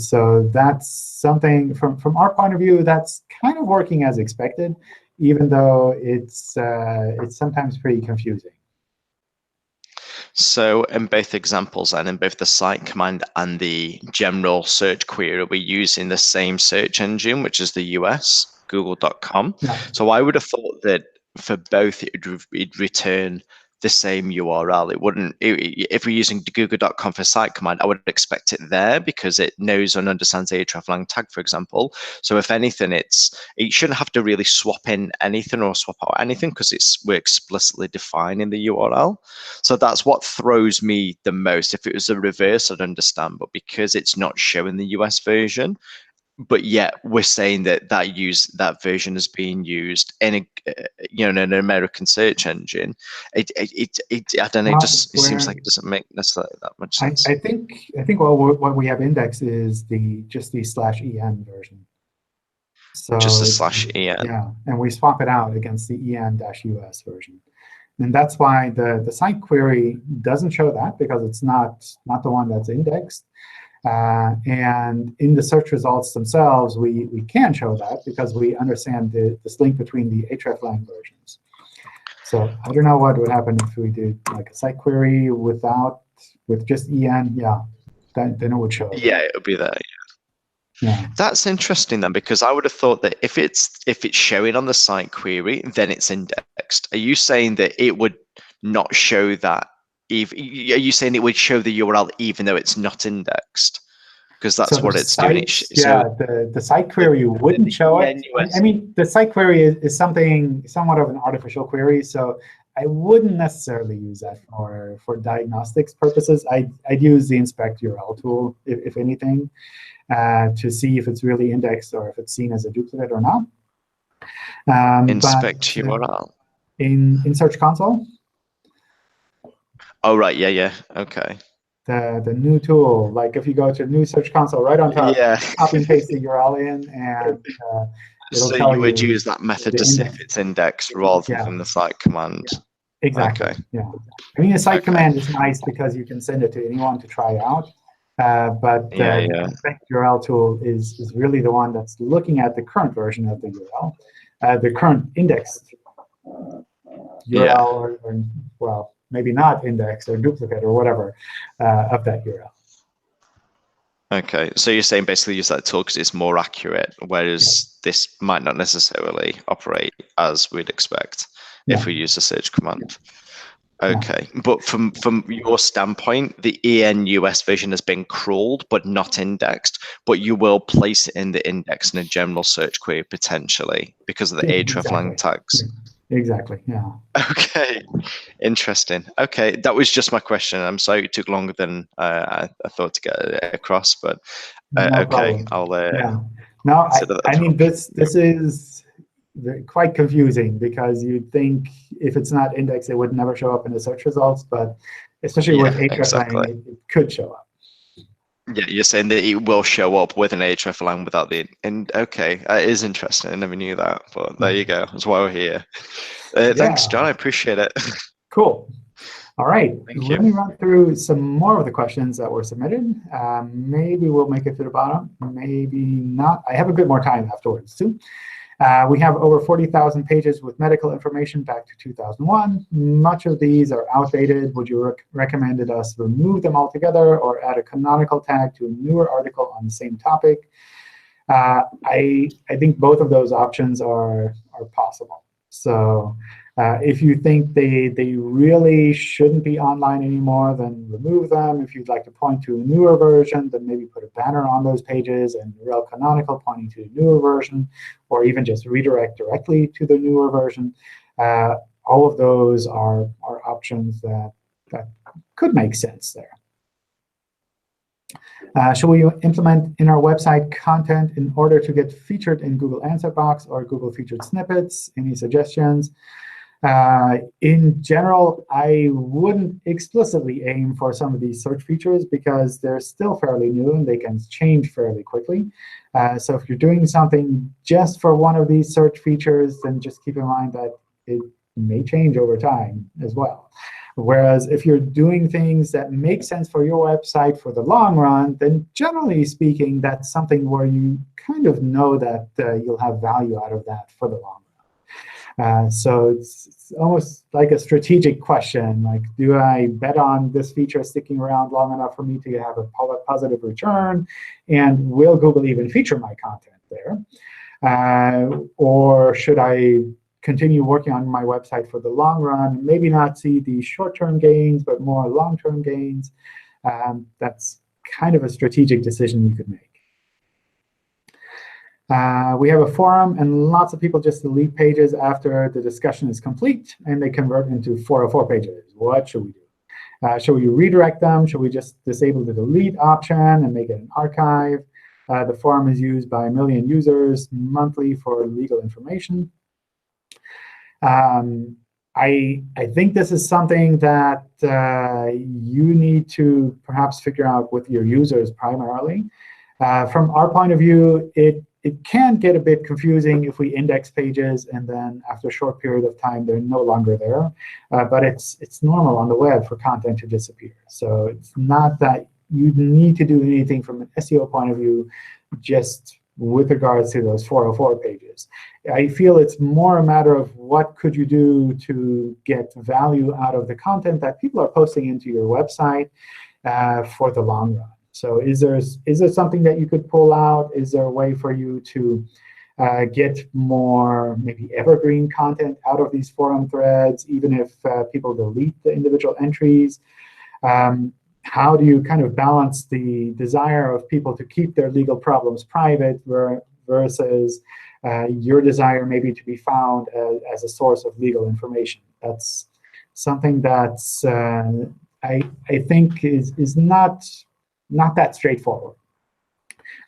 So that's something, from our point of view, that's kind of working as expected, even though it's sometimes pretty confusing. So in both examples and in both the site command and the general search query, we're using the same search engine, which is the US, google.com. Yeah. So I would have thought that for both, it'd return the same URL. It wouldn't, if we're using google.com for site command, I would expect it there because it knows and understands the hreflang tag, for example. So if anything, it shouldn't have to really swap in anything or swap out anything because we're explicitly defining the URL. So that's what throws me the most. If it was the reverse, I'd understand, but because it's not showing the US version, but yet we're saying that version is being used in an American search engine. I don't know. It seems like it doesn't make necessarily that much sense. I think what we have indexed is just the /en version. So just the /en. Yeah, and we swap it out against the en-us version. And that's why the site query doesn't show that, because it's not the one that's indexed. And in the search results themselves, we can show that because we understand this link between the hreflang versions. So I don't know what would happen if we did like a site query with just en. Yeah, then it would show. Yeah, it would be there. Yeah. That's interesting then, because I would have thought that if it's showing on the site query, then it's indexed. Are you saying that it would not show that? Are you saying it would show the URL even though it's not indexed? Because that's what it's doing. The site query wouldn't show it. I mean, the site query is somewhat of an artificial query. So I wouldn't necessarily use that for diagnostics purposes. I'd use the inspect URL tool, if anything, to see if it's really indexed or if it's seen as a duplicate or not. Inspect URL? In Search Console. Oh, right. Yeah. Okay. The new tool, like if you go to new Search Console, right on top, Yeah. copy and paste the URL in, and it'll so tell you would use that method to see if it's indexed rather than the cite command. Exactly. Okay. Yeah. I mean, a cite command is nice because you can send it to anyone to try out. But the inspect URL tool is really the one that's looking at the current version of the URL, the current indexed URL, or well, maybe not indexed or duplicate or whatever of that URL. Okay, so you're saying basically use that tool because it's more accurate, whereas this might not necessarily operate as we'd expect if we use the search command. Okay, but from your standpoint, the ENUS version has been crawled but not indexed, but you will place it in the index in a general search query potentially because of the hreflang tags. Exactly, yeah. Okay, interesting. Okay, that was just my question. I'm sorry it took longer than I thought to get it across, but okay, I'll No, I mean, this is quite confusing because you'd think if it's not indexed, it would never show up in the search results, but especially with hreflang, it could show up. Yeah, you're saying that it will show up with an hreflang without the okay, it is interesting. I never knew that, but there you go. That's why we're here. Thanks, John. I appreciate it. Cool. All right. Let me run through some more of the questions that were submitted. Maybe we'll make it to the bottom. Maybe not. I have a bit more time afterwards, too. We have over 40,000 pages with medical information back to 2001. Much of these are outdated. Would you recommend us remove them altogether or add a canonical tag to a newer article on the same topic? I think both of those options are possible. So if you think they really shouldn't be online anymore, then remove them. If you'd like to point to a newer version, then maybe put a banner on those pages and rel canonical pointing to the newer version, or even just redirect directly to the newer version. All of those are options that could make sense there. Should we implement in our website content in order to get featured in Google Answer Box or Google Featured Snippets? Any suggestions? In general, I wouldn't explicitly aim for some of these search features because they're still fairly new and they can change fairly quickly. So if you're doing something just for one of these search features, then just keep in mind that it may change over time as well. Whereas if you're doing things that make sense for your website for the long run, then generally speaking, that's something where you kind of know that you'll have value out of that for the long run. So it's almost like a strategic question, like, do I bet on this feature sticking around long enough for me to have a positive return? And will Google even feature my content there? Or should I continue working on my website for the long run, maybe not see the short-term gains, but more long-term gains? That's kind of a strategic decision you could make. We have a forum, and lots of people just delete pages after the discussion is complete, and they convert into 404 pages. What should we do? Should we redirect them? Should we just disable the delete option and make it an archive? The forum is used by 1 million users monthly for legal information. I think this is something that you need to perhaps figure out with your users primarily. From our point of view, it can get a bit confusing if we index pages and then after a short period of time, they're no longer there. But it's normal on the web for content to disappear. So it's not that you need to do anything from an SEO point of view just with regards to those 404 pages. I feel it's more a matter of what could you do to get value out of the content that people are posting into your website for the long run. So is there something that you could pull out? Is there a way for you to get more maybe evergreen content out of these forum threads, even if people delete the individual entries? How do you kind of balance the desire of people to keep their legal problems private versus your desire maybe to be found as a source of legal information? That's something that's I think is not that straightforward.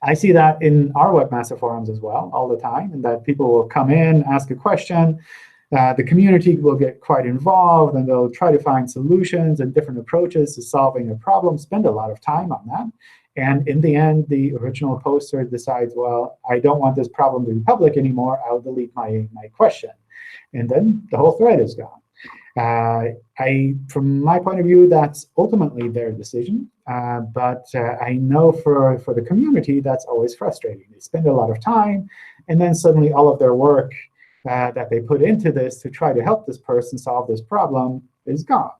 I see that in our webmaster forums as well all the time, and that people will come in, ask a question. The community will get quite involved, and they'll try to find solutions and different approaches to solving a problem, spend a lot of time on that. And in the end, the original poster decides, well, I don't want this problem to be public anymore. I'll delete my question. And then the whole thread is gone. From my point of view, that's ultimately their decision. But I know for the community, that's always frustrating. They spend a lot of time, and then suddenly all of their work that they put into this to try to help this person solve this problem is gone.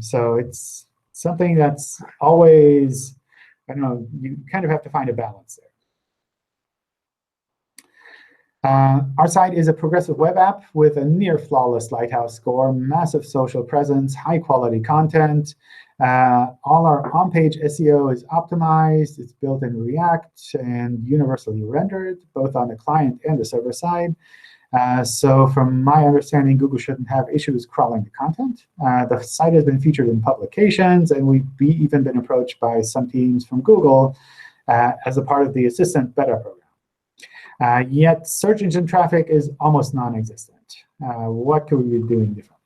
So it's something that's always, I don't know, you kind of have to find a balance there. Our site is a progressive web app with a near-flawless Lighthouse score, massive social presence, high-quality content. All our on-page SEO is optimized. It's built in React and universally rendered, both on the client and the server side. So from my understanding, Google shouldn't have issues crawling the content. The site has been featured in publications, and we've even been approached by some teams from Google as a part of the Assistant beta program. Yet search engine traffic is almost non-existent. What could we be doing differently?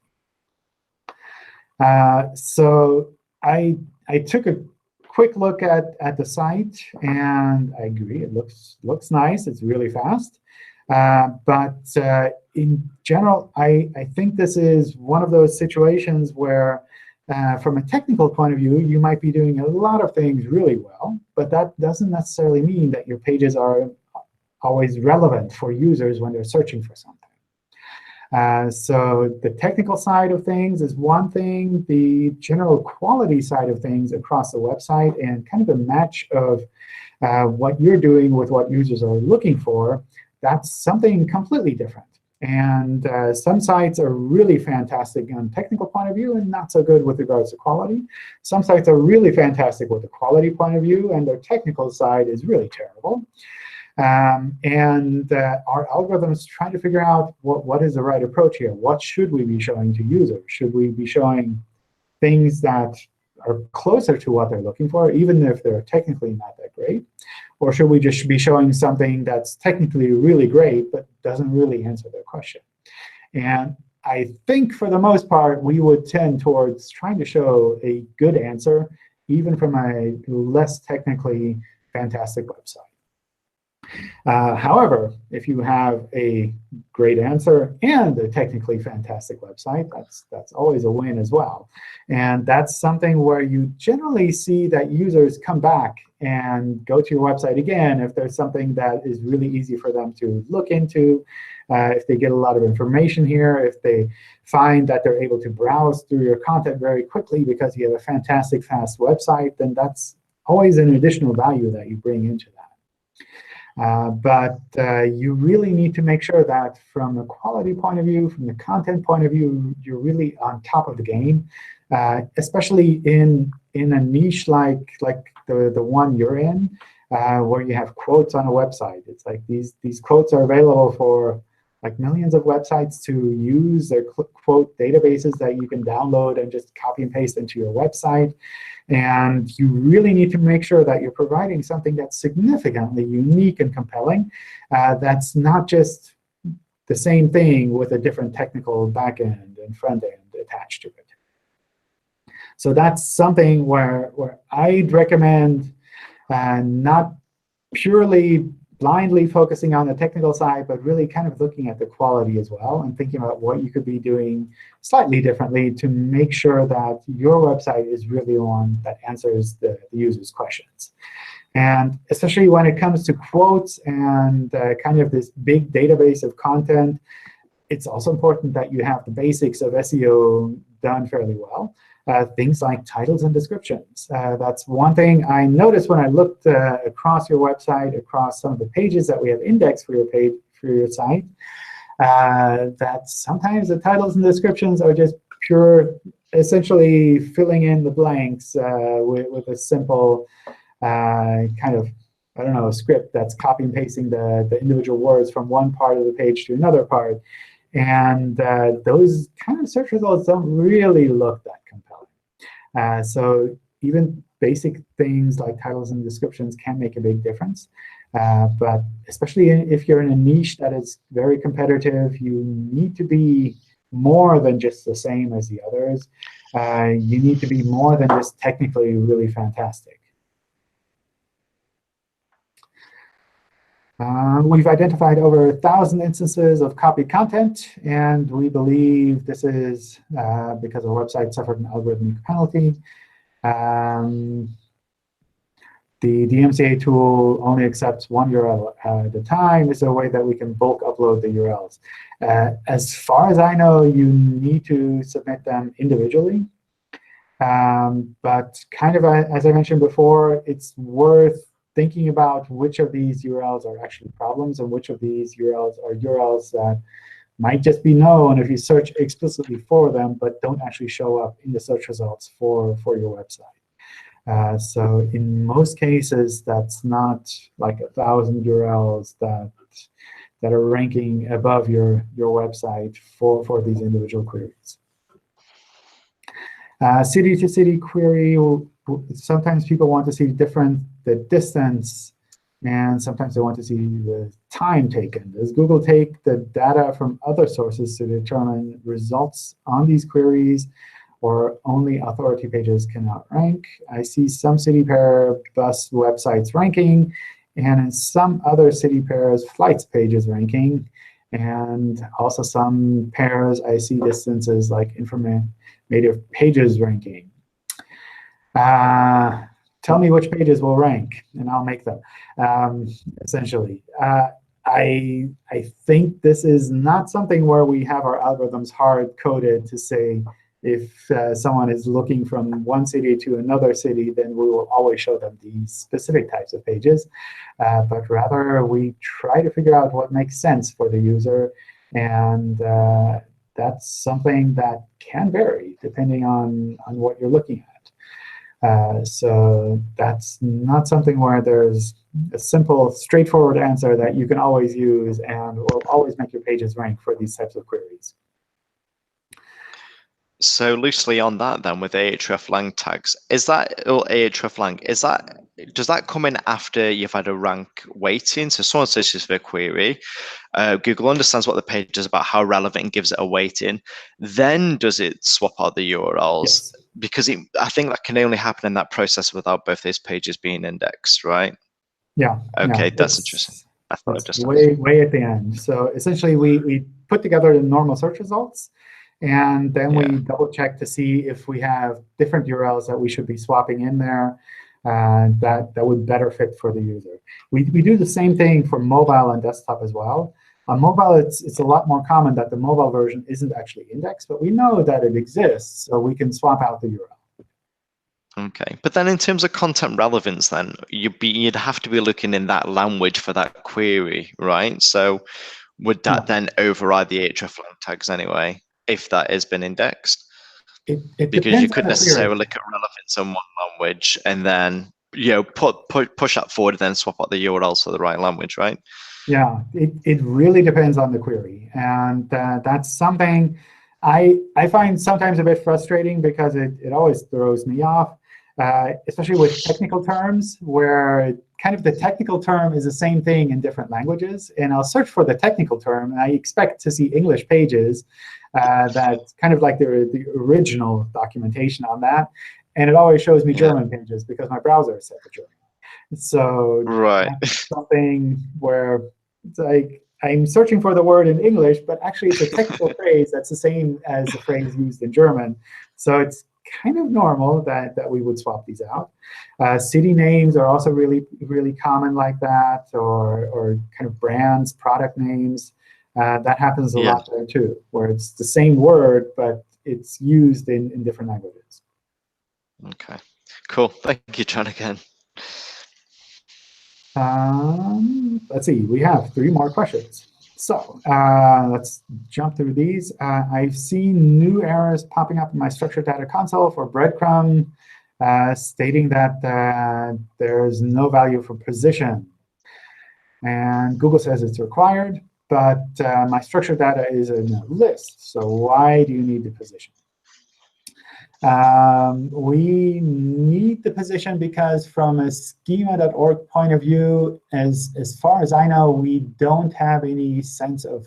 So I took a quick look at the site, and I agree. It looks nice. It's really fast. But in general, I think this is one of those situations where, from a technical point of view, you might be doing a lot of things really well, but that doesn't necessarily mean that your pages are always relevant for users when they're searching for something. So the technical side of things is one thing. The general quality side of things across the website and kind of a match of what you're doing with what users are looking for, that's something completely different. And some sites are really fantastic on a technical point of view and not so good with regards to quality. Some sites are really fantastic with the quality point of view, and their technical side is really terrible. And our algorithms trying to figure out what is the right approach here. What should we be showing to users? Should we be showing things that are closer to what they're looking for, even if they're technically not that great? Or should we just be showing something that's technically really great but doesn't really answer their question? And I think for the most part, we would tend towards trying to show a good answer, even from a less technically fantastic website. However, if you have a great answer and a technically fantastic website, that's always a win as well. And that's something where you generally see that users come back and go to your website again if there's something that is really easy for them to look into, if they get a lot of information here, if they find that they're able to browse through your content very quickly because you have a fantastic, fast website, then that's always an additional value that you bring into that. But you really need to make sure that from a quality point of view, from the content point of view, you're really on top of the game, especially in a niche like the one you're in, where you have quotes on a website. It's like these quotes are available for like millions of websites to use. They're quote databases that you can download and just copy and paste into your website. And you really need to make sure that you're providing something that's significantly unique and compelling, that's not just the same thing with a different technical backend and front end attached to it. So that's something where I'd recommend not purely blindly focusing on the technical side, but really kind of looking at the quality as well and thinking about what you could be doing slightly differently to make sure that your website is really one that answers the user's questions. And especially when it comes to quotes and kind of this big database of content, it's also important that you have the basics of SEO done fairly well. Things like titles and descriptions. That's one thing I noticed when I looked across your website, across some of the pages that we have indexed for your site, that sometimes the titles and descriptions are just pure, essentially filling in the blanks with a simple kind of, I don't know, script that's copy and pasting the individual words from one part of the page to another part. And those kind of search results don't really look that compelling. So even basic things like titles and descriptions can make a big difference. But especially if you're in a niche that is very competitive, you need to be more than just the same as the others. You need to be more than just technically really fantastic. We've identified over 1,000 instances of copied content, and we believe this is because our website suffered an algorithmic penalty. The DMCA tool only accepts one URL at a time. Is there a way that we can bulk upload the URLs? As far as I know, you need to submit them individually. But kind of as I mentioned before, it's worth thinking about which of these URLs are actually problems and which of these URLs are URLs that might just be known if you search explicitly for them, but don't actually show up in the search results for your website. So in most cases, that's not like 1,000 URLs that are ranking above your website for these individual queries. City-to-city query, sometimes people want to see the distance, and sometimes they want to see the time taken. Does Google take the data from other sources to determine results on these queries, or only authority pages cannot rank? I see some city pair bus websites ranking, and in some other city pairs, flights pages ranking. And also some pairs, I see distances like informative pages ranking. Tell me which pages will rank, and I'll make them, essentially. I think this is not something where we have our algorithms hard-coded to say if someone is looking from one city to another city, then we will always show them these specific types of pages. But rather, we try to figure out what makes sense for the user. And that's something that can vary depending on what you're looking at. So that's not something where there's a simple, straightforward answer that you can always use and will always make your pages rank for these types of queries. So loosely on that then, with Hreflang tags, is that, or Hreflang, does that come in after you've had a rank weighting? So someone searches for a query, Google understands what the page is about, how relevant, and gives it a weighting. Then does it swap out the URLs? Yes. Because I think that can only happen in that process without both those pages being indexed, right? Yeah. Okay, yeah, that's interesting. I thought it's just way at the end. So essentially, we put together the normal search results. And then we double check to see if we have different URLs that we should be swapping in there that would better fit for the user. We do the same thing for mobile and desktop as well. On mobile, it's a lot more common that the mobile version isn't actually indexed, but we know that it exists, so we can swap out the URL. Okay, but then in terms of content relevance, then you'd have to be looking in that language for that query, right? So would that then override the Hreflang tags anyway, if that has been indexed? It because you depends could on the necessarily query. look at relevance in one language and then push that forward and then swap out the URLs for the right language, right? Yeah, it really depends on the query, and that's something I find sometimes a bit frustrating because it always throws me off, especially with technical terms, where kind of the technical term is the same thing in different languages. And I'll search for the technical term, and I expect to see English pages that's kind of like the original documentation on that. And it always shows me German pages because my browser is set to German. So that's something where it's like I'm searching for the word in English, but actually it's a technical phrase that's the same as the phrase used in German. So it's kind of normal that we would swap these out. City names are also really, really common like that, or kind of brands, product names. That happens a lot there too, where it's the same word, but it's used in different languages. Okay, cool. Thank you, John, again. Let's see, we have 3 more questions. So let's jump through these. I've seen new errors popping up in my structured data console for Breadcrumb, stating that there's no value for position. And Google says it's required. but my structured data is in a list. So why do you need the position? We need the position because from a schema.org point of view, as far as I know, we don't have any sense of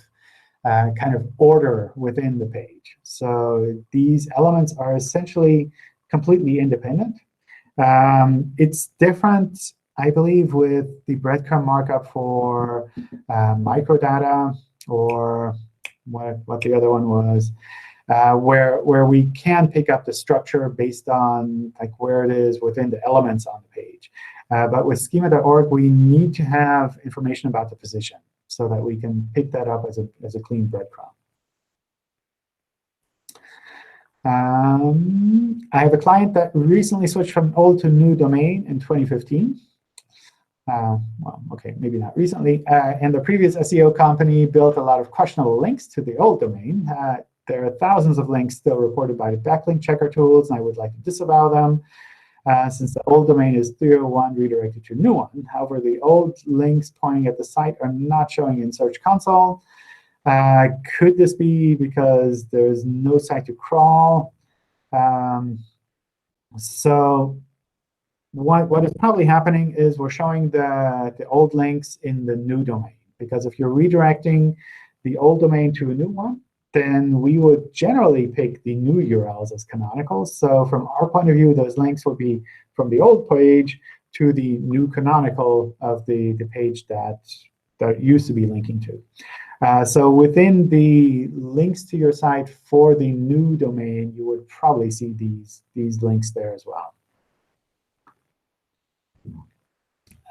kind of order within the page. So these elements are essentially completely independent. It's different, I believe, with the breadcrumb markup for microdata, or what the other one was, where we can pick up the structure based on like where it is within the elements on the page. But with schema.org, we need to have information about the position so that we can pick that up as a clean breadcrumb. I have a client that recently switched from old to new domain in 2015. Well, OK, maybe not recently. And the previous SEO company built a lot of questionable links to the old domain. There are thousands of links still reported by the backlink checker tools, and I would like to disavow them since the old domain is 301 redirected to a new one. However, the old links pointing at the site are not showing in Search Console. Could this be because there's no site to crawl? So what is probably happening is we're showing the old links in the new domain. Because if you're redirecting the old domain to a new one, then we would generally pick the new URLs as canonical. So from our point of view, those links would be from the old page to the new canonical of the page that used to be linking to. So within the links to your site for the new domain, you would probably see these links there as well.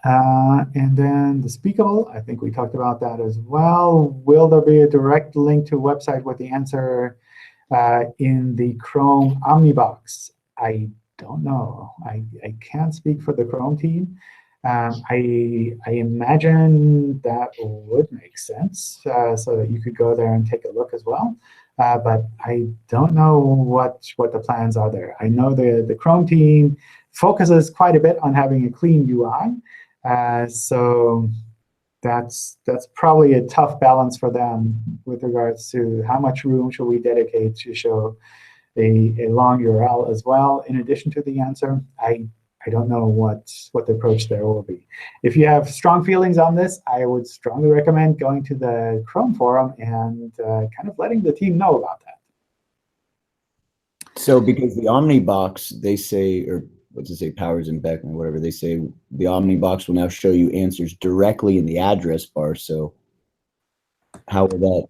And then the Speakable, I think we talked about that as well. Will there be a direct link to a website with the answer in the Chrome omnibox? I don't know. I can't speak for the Chrome team. I imagine that would make sense so that you could go there and take a look as well. But I don't know what the plans are there. I know the Chrome team focuses quite a bit on having a clean UI. So that's probably a tough balance for them with regards to how much room should we dedicate to show a long URL as well, in addition to the answer. I don't know what the approach there will be. If you have strong feelings on this, I would strongly recommend going to the Chrome forum and kind of letting the team know about that. So because the omnibox, they say, or what's it say, powers and Beckman, whatever, they say the omnibox will now show you answers directly in the address bar. So how will that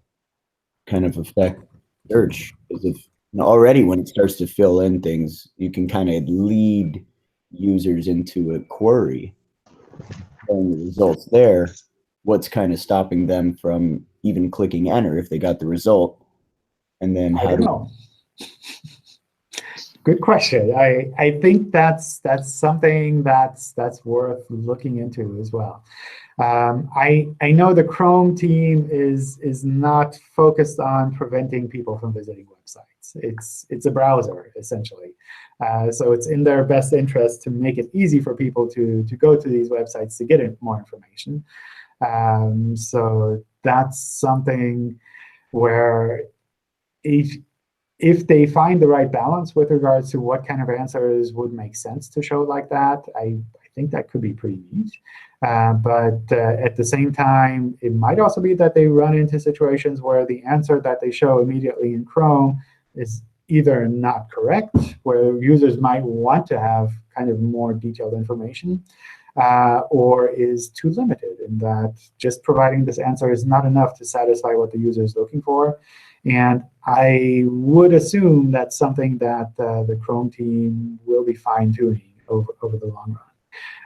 kind of affect search? Because if already when it starts to fill in things, you can kind of lead users into a query, showing the results there. What's kind of stopping them from even clicking enter if they got the result? And then I don't know. Good question. I think that's something that's worth looking into as well. I know the Chrome team is not focused on preventing people from visiting websites. It's a browser essentially, so it's in their best interest to make it easy for people to go to these websites to get more information. So that's something where if they find the right balance with regards to what kind of answers would make sense to show like that, I think that could be pretty neat. But at the same time, it might also be that they run into situations where the answer that they show immediately in Chrome is either not correct, where users might want to have kind of more detailed information, or is too limited in that just providing this answer is not enough to satisfy what the user is looking for. And I would assume that's something that the Chrome team will be fine-tuning over the long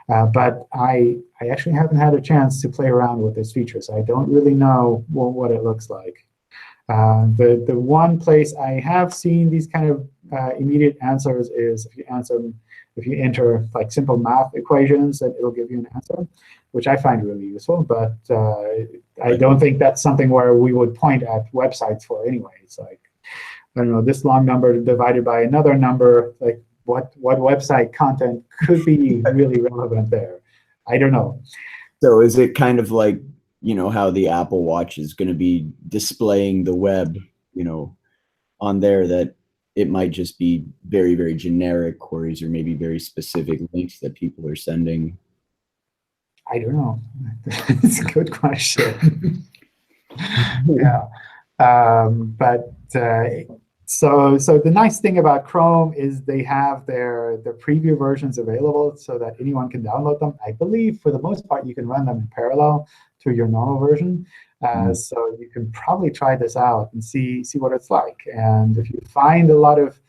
run. But I actually haven't had a chance to play around with this feature, so I don't really know what it looks like. The one place I have seen these kind of immediate answers is if you enter like simple math equations, that it'll give you an answer, which I find really useful. But I don't think that's something where we would point at websites for anyway. It's like, I don't know, this long number divided by another number, like what website content could be really relevant there? I don't know. So is it kind of like you know, how the Apple Watch is going to be displaying the web, you know, on there, that it might just be very, very generic queries or maybe very specific links that people are sending? I don't know. It's a good question. Yeah. But so the nice thing about Chrome is they have their preview versions available so that anyone can download them. I believe for the most part you can run them in parallel to your normal version. So you can probably try this out and see what it's like. And if you find a lot of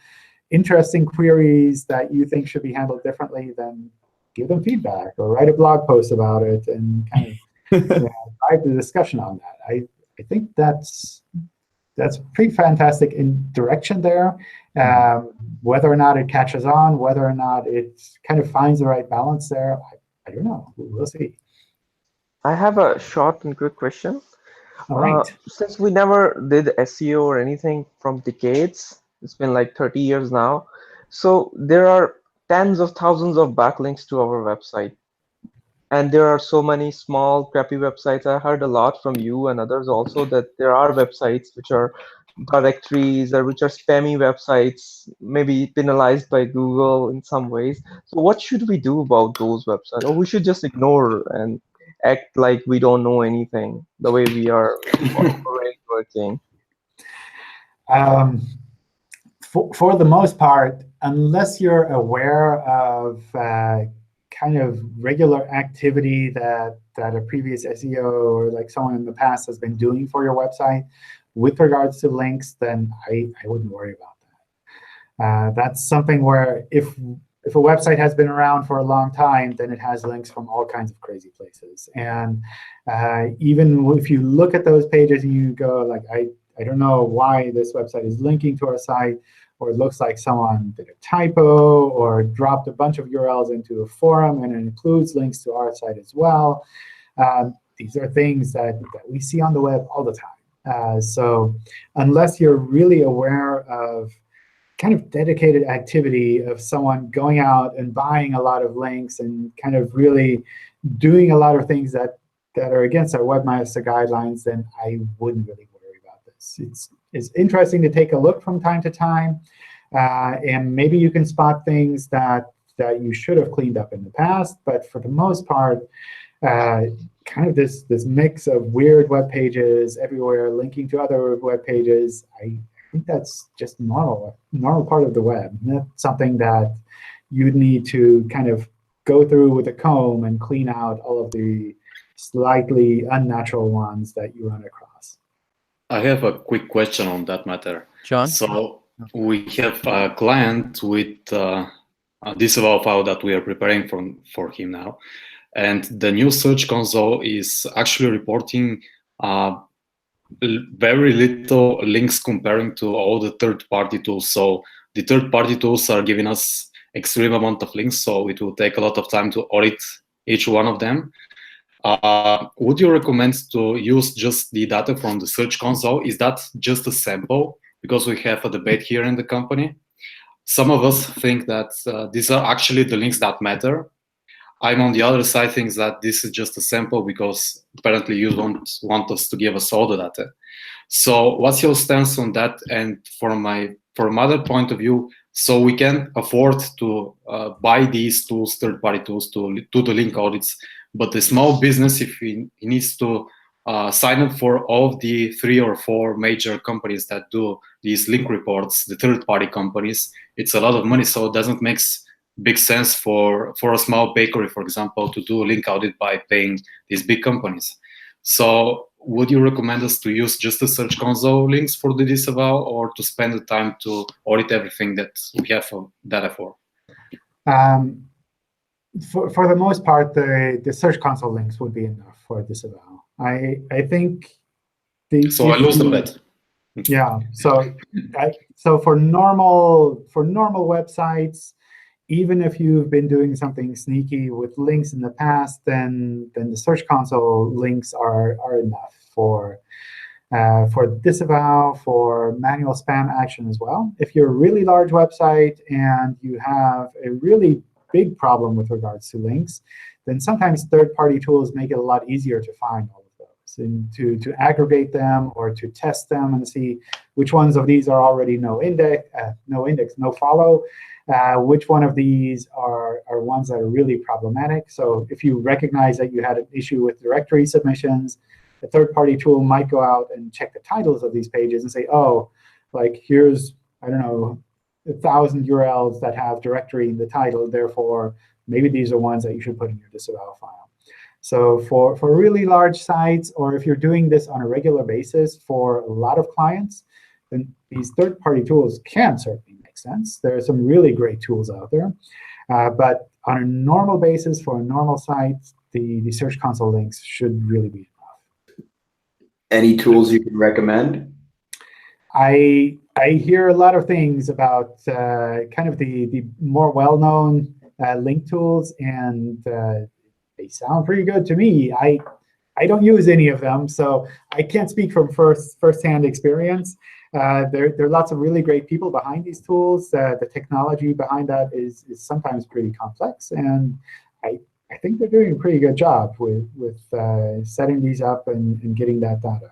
interesting queries that you think should be handled differently, then give them feedback or write a blog post about it and kind of drive the discussion on that. I think that's pretty fantastic in direction there. Whether or not it catches on, whether or not it kind of finds the right balance there, I don't know. We'll see. I have a short and quick question. All right. Since we never did SEO or anything from decades, it's been like 30 years now. So there are tens of thousands of backlinks to our website. And there are so many small, crappy websites. I heard a lot from you and others also that there are websites which are directories or which are spammy websites, maybe penalized by Google in some ways. So what should we do about those websites? Or we should just ignore and act like we don't know anything, the way we are already working? For the most part, unless you're aware of kind of regular activity that a previous SEO or like someone in the past has been doing for your website with regards to links, then I wouldn't worry about that. That's something where if a website has been around for a long time, then it has links from all kinds of crazy places. And even if you look at those pages and you go, like, I don't know why this website is linking to our site, or it looks like someone did a typo or dropped a bunch of URLs into a forum and it includes links to our site as well. These are things that we see on the web all the time. So unless you're really aware of kind of dedicated activity of someone going out and buying a lot of links and kind of really doing a lot of things that are against our webmaster guidelines, then I wouldn't really worry about this. It's interesting to take a look from time to time, and maybe you can spot things that you should have cleaned up in the past. But for the most part, kind of this mix of weird web pages everywhere, linking to other web pages, I think that's just normal part of the web. Not something that you'd need to kind of go through with a comb and clean out all of the slightly unnatural ones that you run across. I have a quick question on that matter. John? So we have a client with a disavow file that we are preparing for him now. And the new Search Console is actually reporting very little links comparing to all the third-party tools. So the third-party tools are giving us extreme amount of links, so it will take a lot of time to audit each one of them. Would you recommend to use just the data from the Search Console? Is that just a sample? Because we have a debate here in the company. Some of us think that these are actually the links that matter. I'm on the other side, thinks that this is just a sample because apparently you don't want us to give us all the data. So what's your stance on that? And from other point of view, so we can afford to buy these tools, third-party tools, to do the link audits. But the small business, if he needs to sign up for all of the 3 or 4 major companies that do these link reports, the third-party companies, it's a lot of money. So it doesn't make big sense for a small bakery, for example, to do a link audit by paying these big companies. So would you recommend us to use just the Search Console links for the disavow, or to spend the time to audit everything that we have data for? For the most part, the Search Console links would be enough for disavow. I think so I lose the bet. Yeah. So for normal websites, even if you've been doing something sneaky with links in the past, then the Search Console links are enough for disavow, for manual spam action as well. If you're a really large website and you have a really big problem with regards to links, then sometimes third-party tools make it a lot easier to find all of those. to aggregate them or to test them and see which ones of these are already no index, no follow. Which one of these are ones that are really problematic. So if you recognize that you had an issue with directory submissions, a third-party tool might go out and check the titles of these pages and say, oh, like here's, I don't know, 1,000 URLs that have directory in the title. Therefore, maybe these are ones that you should put in your disavow file. So for really large sites, or if you're doing this on a regular basis for a lot of clients, then these third-party tools can certainly make sense. There are some really great tools out there. But on a normal basis, for a normal site, the Search Console links should really be enough. Any tools you can recommend? I hear a lot of things about kind of the more well-known link tools, and they sound pretty good to me. I don't use any of them, so I can't speak from first-hand experience. There are lots of really great people behind these tools. The technology behind that is sometimes pretty complex, and I think they're doing a pretty good job with setting these up and getting that data.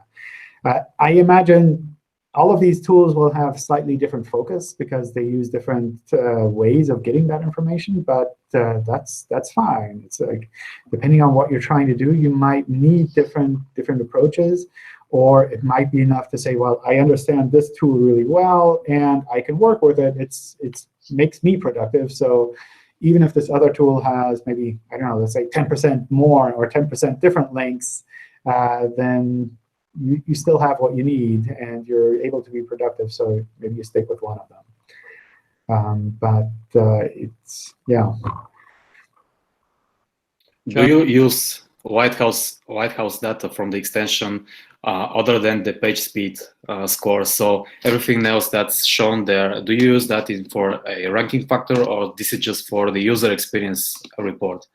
I imagine all of these tools will have slightly different focus because they use different ways of getting that information, but that's fine. It's like, depending on what you're trying to do, you might need different approaches, or it might be enough to say, well, I understand this tool really well, and I can work with it. It makes me productive. So even if this other tool has maybe, I don't know, let's say 10% more or 10% different links, then you still have what you need, and you're able to be productive. So maybe you stick with one of them. But it's, yeah. Do you use Lighthouse data from the extension other than the page speed score? So everything else that's shown there, do you use that for a ranking factor, or this is just for the user experience report?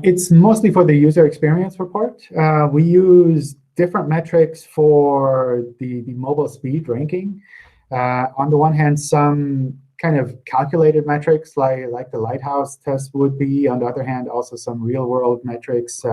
It's mostly for the user experience report. We use different metrics for the mobile speed ranking. On the one hand, some kind of calculated metrics like the Lighthouse test would be. On the other hand, also some real-world metrics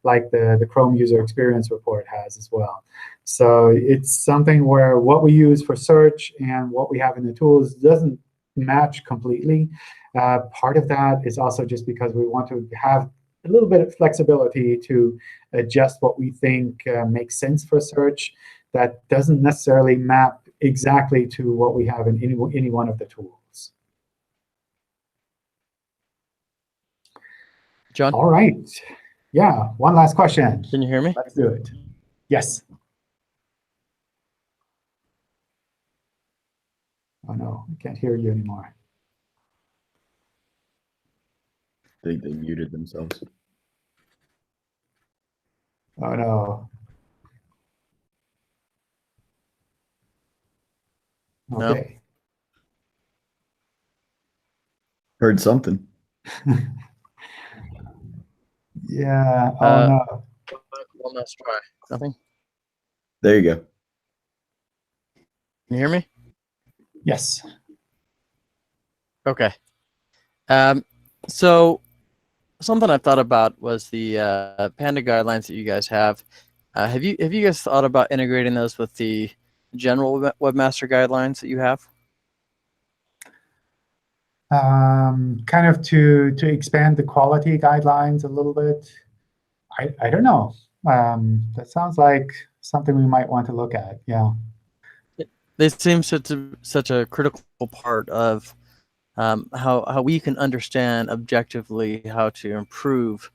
like the Chrome user experience report has as well. So it's something where what we use for search and what we have in the tools doesn't match completely. Part of that is also just because we want to have a little bit of flexibility to adjust what we think makes sense for search that doesn't necessarily map exactly to what we have in any one of the tools. John? All right. Yeah, one last question. Can you hear me? Let's do it. Yes. Oh, no, I can't hear you anymore. I think they muted themselves. Oh, no. Okay. Heard something. Yeah. Oh, no. Well, let's try. Nothing? There you go. Can you hear me? Yes. Okay. So something I thought about was the Panda guidelines that you guys have. Have you guys thought about integrating those with the general webmaster guidelines that you have? Kind of to expand the quality guidelines a little bit. I don't know. That sounds like something we might want to look at. Yeah. They seem such a critical part of how we can understand objectively how to improve,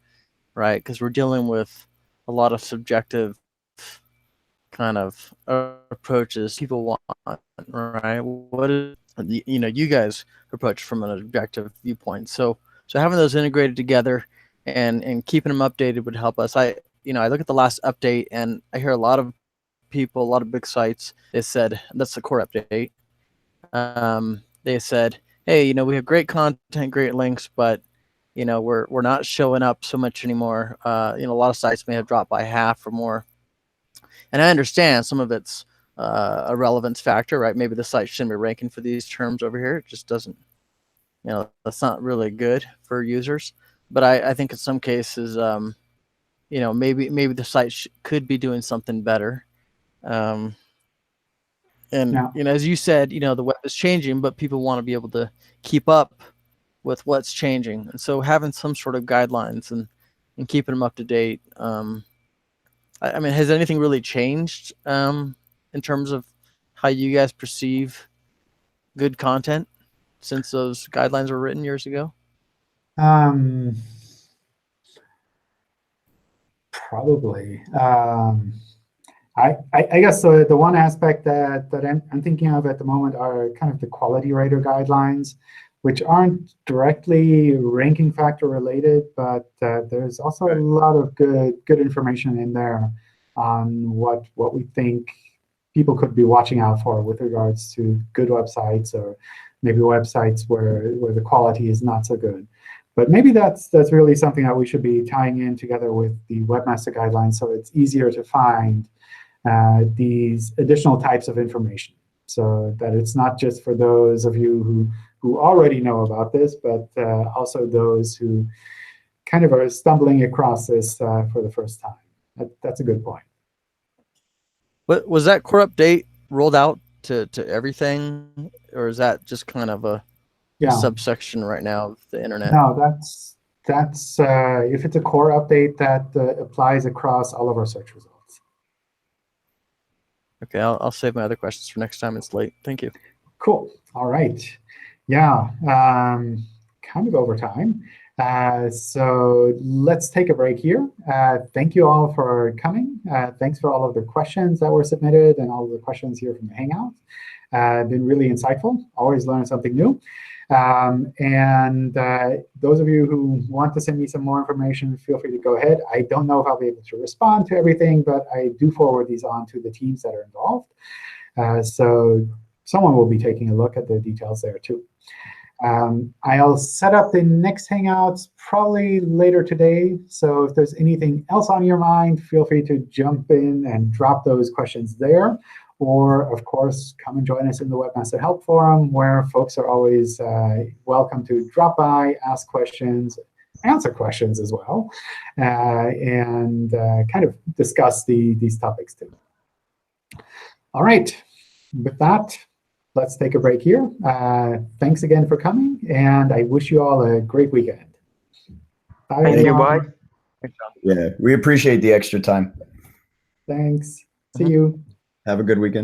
right? Because we're dealing with a lot of subjective kind of approaches people want, right? What is, you guys approach from an objective viewpoint. So having those integrated together and keeping them updated would help us. I look at the last update and I hear a lot of people, a lot of big sites, they said, that's the core update. They said, hey, we have great content, great links, but we're not showing up so much anymore. A lot of sites may have dropped by half or more. And I understand some of it's a relevance factor, right? Maybe the site shouldn't be ranking for these terms over here. It just doesn't, that's not really good for users. But I think in some cases, maybe the site could be doing something better. And as you said, the web is changing, but people want to be able to keep up with what's changing, and so having some sort of guidelines and keeping them up to date. I mean, has anything really changed in terms of how you guys perceive good content since those guidelines were written years ago? Probably. I guess the one aspect that I'm thinking of at the moment are kind of the quality rater guidelines, which aren't directly ranking factor related, but there's also a lot of good information in there on what we think people could be watching out for with regards to good websites, or maybe websites where the quality is not so good. But maybe that's really something that we should be tying in together with the Webmaster Guidelines, so it's easier to find these additional types of information, so that it's not just for those of you who already know about this, but also those who kind of are stumbling across this for the first time. That's a good point. But was that core update rolled out to everything, or is that just kind of a subsection right now of the internet? No, that's if it's a core update, that applies across all of our search results. Okay, I'll save my other questions for next time. It's late. Thank you. Cool. All right. Yeah, kind of over time. So let's take a break here. Thank you all for coming. Thanks for all of the questions that were submitted and all of the questions here from the Hangout. Been really insightful. Always learn something new. And those of you who want to send me some more information, feel free to go ahead. I don't know if I'll be able to respond to everything, but I do forward these on to the teams that are involved. So someone will be taking a look at the details there, too. I'll set up the next Hangouts probably later today. So if there's anything else on your mind, feel free to jump in and drop those questions there. Or, of course, come and join us in the Webmaster Help Forum, where folks are always welcome to drop by, ask questions, answer questions as well, and kind of discuss these topics too. All right. With that, let's take a break here. Thanks again for coming, and I wish you all a great weekend. Bye. Thank you. Bye. Yeah, we appreciate the extra time. Thanks. See you. Have a good weekend.